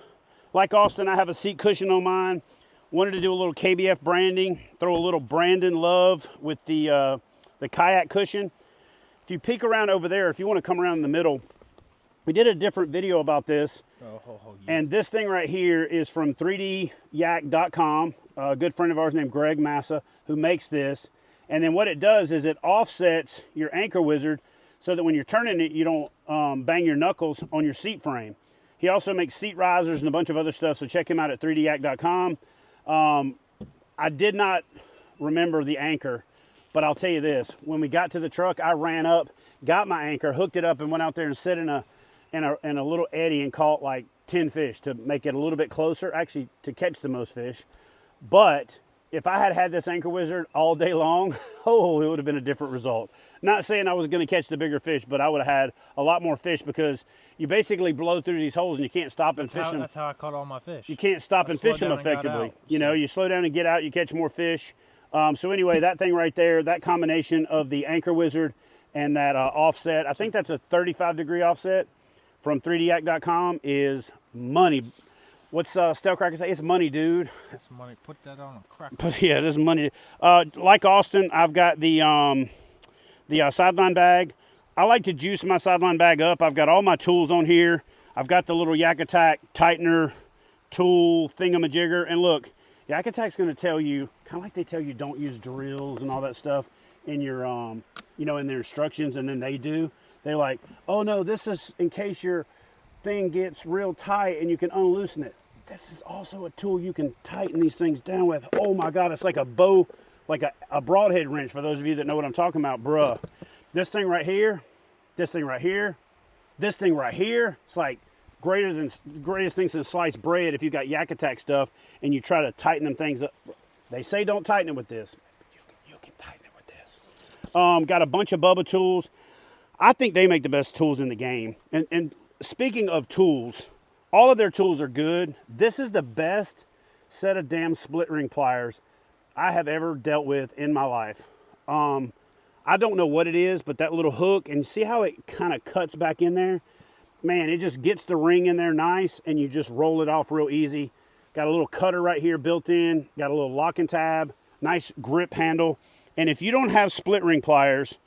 Like Austin, I have a seat cushion on mine. Wanted to do a little KBF branding, throw a little Brandon love with the kayak cushion. If you peek around over there, if you want to come around in the middle, we did a different video about this. Yeah. And this thing right here is from 3dyak.com, a good friend of ours named Greg Massa, who makes this. And then what it does is it offsets your anchor wizard so that when you're turning it, you don't bang your knuckles on your seat frame. He also makes seat risers and a bunch of other stuff, so check him out at 3dyak.com. I did not remember the anchor, but I'll tell you this, when we got to the truck, I ran up, got my anchor, hooked it up, and went out there and sit in a little eddy and caught like 10 fish to make it a little bit closer, actually to catch the most fish. But if I had had this anchor wizard all day long, oh, it would have been a different result. Not saying I was going to catch the bigger fish, but I would have had a lot more fish, because you basically blow through these holes and you can't stop and fish them. That's how I caught all my fish. You can't stop and fish them effectively. You know, you slow down and get out, you catch more fish. So anyway, that thing right there, that combination of the anchor wizard and that offset, I think that's a 35-degree offset from 3dyak.com, is money. What's Stale Cracker say? It's money, dude. That's money. Put that on a cracker. But yeah, it is money. Like Austin, I've got the sideline bag. I like to juice my sideline bag up. I've got all my tools on here. I've got the little Yak Attack tightener tool thingamajigger. And look, Yak Attack's going to tell you, kind of like they tell you don't use drills and all that stuff in your, you know, in their instructions, and then they do. They're like, oh no, this is in case your thing gets real tight and you can unloosen it. This is also a tool you can tighten these things down with. Oh my God, it's like a bow, like a broadhead wrench, for those of you that know what I'm talking about, bruh. This thing right here, this thing right here, this thing right here, it's like greatest thing since sliced bread if you got Yak Attack stuff and you try to tighten them things up. They say don't tighten it with this, but you can tighten it with this. Got a bunch of Bubba tools. I think they make the best tools in the game. And speaking of tools, all of their tools are good. This is the best set of damn split ring pliers I have ever dealt with in my life. I don't know what it is, but that little hook, and see how it kind of cuts back in there? Man, it just gets the ring in there nice, and you just roll it off real easy. Got a little cutter right here built in, got a little lock and tab, nice grip handle. And if you don't have split ring pliers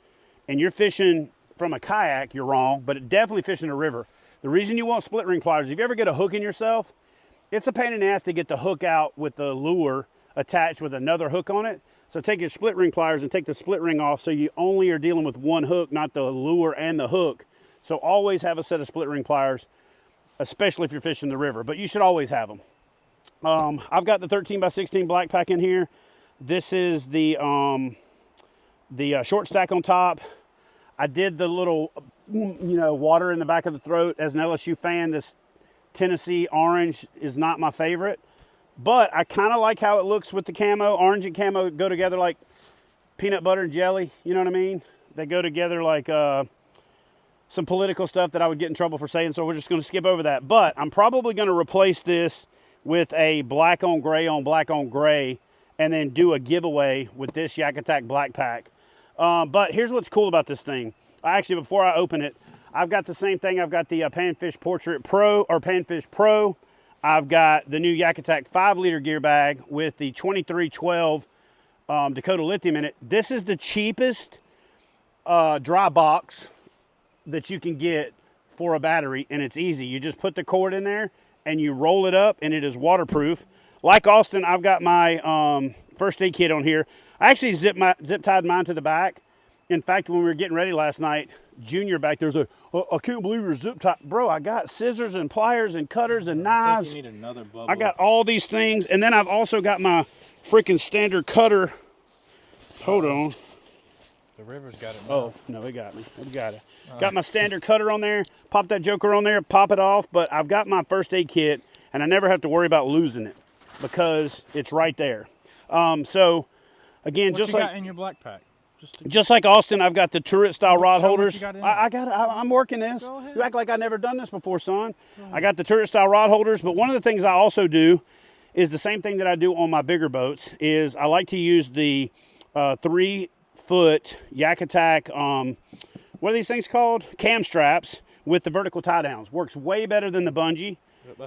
and you're fishing from a kayak, you're wrong, but definitely fishing a river. The reason you want split ring pliers, if you ever get a hook in yourself, it's a pain in the ass to get the hook out with the lure attached with another hook on it. So take your split ring pliers and take the split ring off so you only are dealing with one hook, not the lure and the hook. So always have a set of split ring pliers, especially if you're fishing the river, but you should always have them. I've got the 13x16 black pack in here. This is the short stack on top. I did the little, water in the back of the throat. As an LSU fan, this Tennessee orange is not my favorite, but I kind of like how it looks with the camo. Orange and camo go together like peanut butter and jelly. You know what I mean? They go together like some political stuff that I would get in trouble for saying, so we're just going to skip over that. But I'm probably going to replace this with a black on gray, and then do a giveaway with this Yak Attack black pack. But here's what's cool about this thing. Actually, before I open it, I've got the same thing. I've got the Panfish Portrait Pro, or Panfish Pro. I've got the new Yak Attack 5-liter gear bag with the 2312 Dakota Lithium in it. This is the cheapest dry box that you can get for a battery, and it's easy. You just put the cord in there and you roll it up, and it is waterproof. Like Austin, I've got my first aid kit on here. I actually zip tied mine to the back. In fact, when we were getting ready last night, Junior back there's I can't believe you're zip tied. Bro, I got scissors and pliers and cutters and knives. You need another bubble. I got all these things, and then I've also got my freaking standard cutter. Hold on. The river's got it now. Oh, no, it got me. It got it. Got my standard cutter on there. Pop that joker on there, pop it off. But I've got my first aid kit, and I never have to worry about losing it because it's right there. So, again, What just you like got in your black pack? just like Austin, I've got the turret style rod Show what holders. you got in I'm working this. Go ahead. You act like I've never done this before, son. I got the turret style rod holders, but one of the things I also do is the same thing that I do on my bigger boats. Is I like to use the 3-foot Yak Attack. What are these things called? Cam straps with the vertical tie downs. Works way better than the bungee,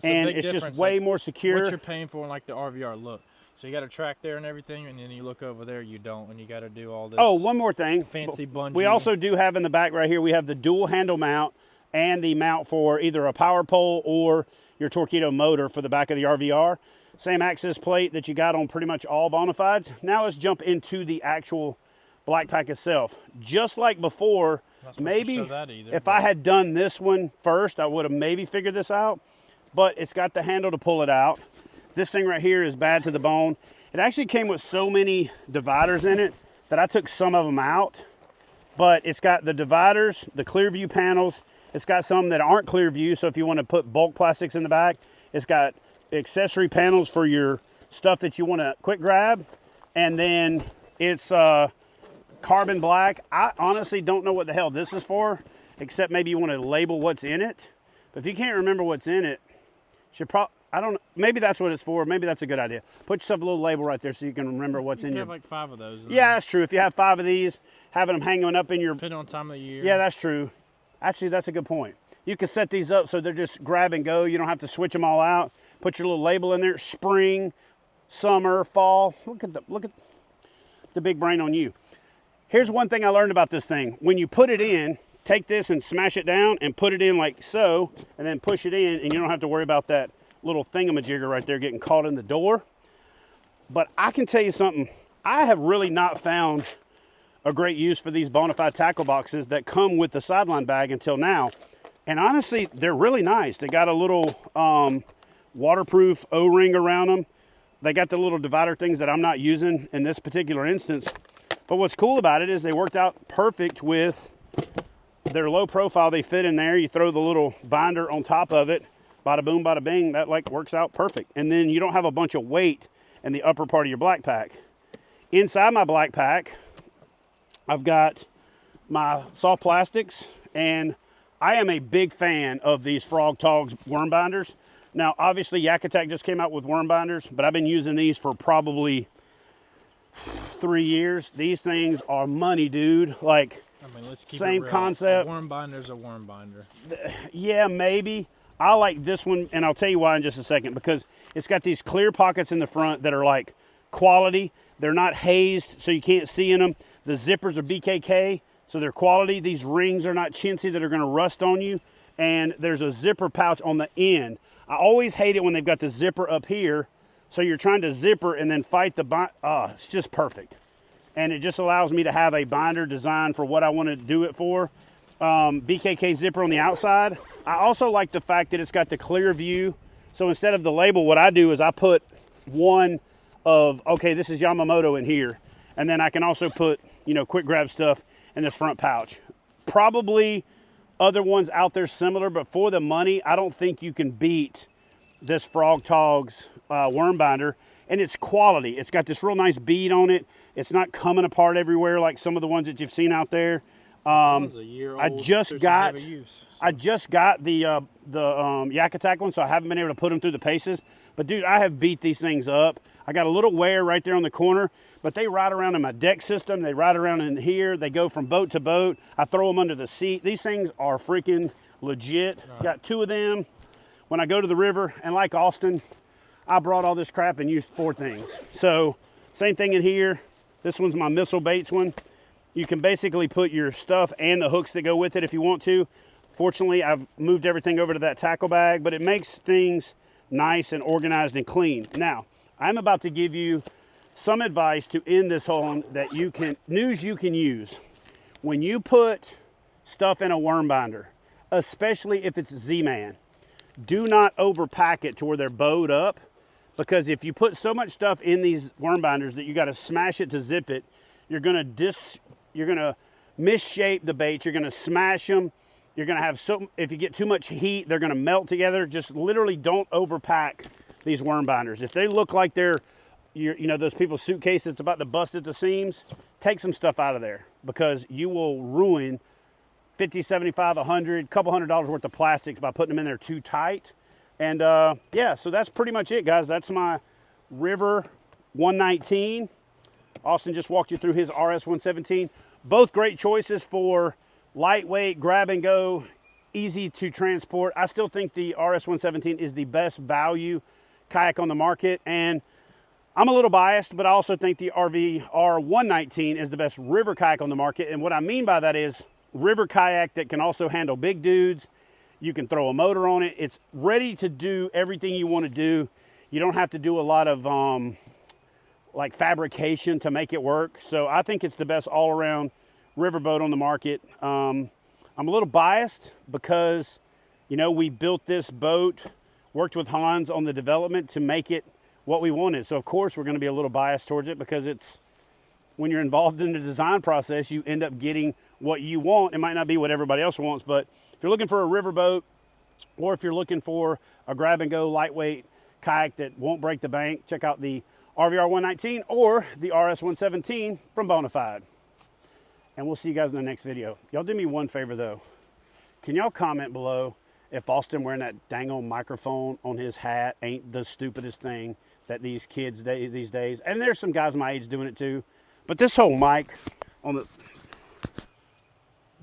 and it's just way more secure. What you're paying for, like the RVR look. So you got a track there and everything, and then you look over there, you don't, and you got to do all this. Oh, one more thing. Fancy bungee. We also do have in the back right here, we have the dual handle mount and the mount for either a power pole or your Torpedo motor for the back of the RVR. Same access plate that you got on pretty much all Bonafides. Now let's jump into the actual black pack itself. Just like before, maybe if I had done this one first, I would have maybe figured this out, but it's got the handle to pull it out. This thing right here is bad to the bone. It actually came with so many dividers in it that I took some of them out, but it's got the dividers, the clear view panels. It's got some that aren't clear view, so if you want to put bulk plastics in the back, it's got accessory panels for your stuff that you want to quick grab, and then it's carbon black. I honestly don't know what the hell this is for, except maybe you want to label what's in it. But if you can't remember what's in it, I don't know. Maybe that's what it's for. Maybe that's a good idea. Put yourself a little label right there so you can remember what's in your. You have like 5 of those. Yeah, that's true. If you have 5 of these, having them hanging up in your. Depending on time of year. Yeah, that's true. Actually, that's a good point. You can set these up so they're just grab and go. You don't have to switch them all out. Put your little label in there. Spring, summer, fall. Look at the big brain on you. Here's one thing I learned about this thing. When you put it in, take this and smash it down and put it in like so, and then push it in, and you don't have to worry about that little thingamajigger right there getting caught in the door. But I can tell you something. I have really not found a great use for these Bonafide tackle boxes that come with the sideline bag until now. And honestly, they're really nice. They got a little waterproof O-ring around them. They got the little divider things that I'm not using in this particular instance. But what's cool about it is they worked out perfect with their low profile. They fit in there. You throw the little binder on top of it. Bada boom, bada bing. That like works out perfect. And then you don't have a bunch of weight in the upper part of your black pack. Inside my black pack, I've got my soft plastics, and I am a big fan of these Frog Togs worm binders. Now, obviously, Yak Attack just came out with worm binders, but I've been using these for probably 3 years. These things are money, dude. Like, I mean, let's keep same it real. concept. A worm binder's a worm binder. Yeah, maybe. I like this one, and I'll tell you why in just a second, because it's got these clear pockets in the front that are like quality. They're not hazed, so you can't see in them. The zippers are BKK, so they're quality. These rings are not chintzy that are going to rust on you, and there's a zipper pouch on the end. I always hate it when they've got the zipper up here, so you're trying to zipper and then fight the bind. It's just perfect. And it just allows me to have a binder designed for what I want to do it for. BKK zipper on the outside. I also like the fact that it's got the clear view. So instead of the label, what I do is I put one of, okay, this is Yamamoto in here. And then I can also put, you know, quick grab stuff in this front pouch. Probably other ones out there similar, but for the money, I don't think you can beat this Frog Togs worm binder. And it's quality. It's got this real nice bead on it. It's not coming apart everywhere like some of the ones that you've seen out there. I just got the Yak Attack one, so I haven't been able to put them through the paces. But dude, I have beat these things up. I got a little wear right there on the corner, but they ride around in my deck system. They ride around in here. They go from boat to boat. I throw them under the seat. These things are freaking legit. Got 2 of them. When I go to the river, and like Austin, I brought all this crap and used 4 things. So same thing in here. This one's my missile baits one. You can basically put your stuff and the hooks that go with it if you want to. Fortunately, I've moved everything over to that tackle bag, but it makes things nice and organized and clean. Now, I'm about to give you some advice to end this on that you can use. When you put stuff in a worm binder, especially if it's Z-Man, do not overpack it to where they're bowed up, because if you put so much stuff in these worm binders that you got to smash it to zip it, you're gonna misshape the baits. You're gonna smash them. You're gonna have if you get too much heat, they're gonna melt together. Just literally don't overpack these worm binders. If they look like they're, you know, those people's suitcases that's about to bust at the seams, take some stuff out of there, because you will ruin 50, 75, 100, couple $100 worth of plastics by putting them in there too tight. And yeah, so that's pretty much it, guys. That's my River 119. Austin just walked you through his RS 117. Both great choices for lightweight, grab and go, easy to transport. I still think the RS 117 is the best value kayak on the market. And I'm a little biased, but I also think the RVR 119 is the best river kayak on the market. And what I mean by that is river kayak that can also handle big dudes. You can throw a motor on it. It's ready to do everything you want to do. You don't have to do a lot of like fabrication to make it work. So I think it's the best all-around river boat on the market. I'm a little biased because, you know, we built this boat, worked with Hans on the development to make it what we wanted. So of course we're going to be a little biased towards it, because it's, when you're involved in the design process, you end up getting what you want. It might not be what everybody else wants, but if you're looking for a river boat, or if you're looking for a grab and go lightweight kayak that won't break the bank, check out the RVR 119 or the RS 117 from Bonafide. And we'll see you guys in the next video. Y'all do me one favor though. Can y'all comment below if Austin wearing that dang old microphone on his hat ain't the stupidest thing that these kids these days, and there's some guys my age doing it too, but this whole mic on the,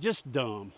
just dumb.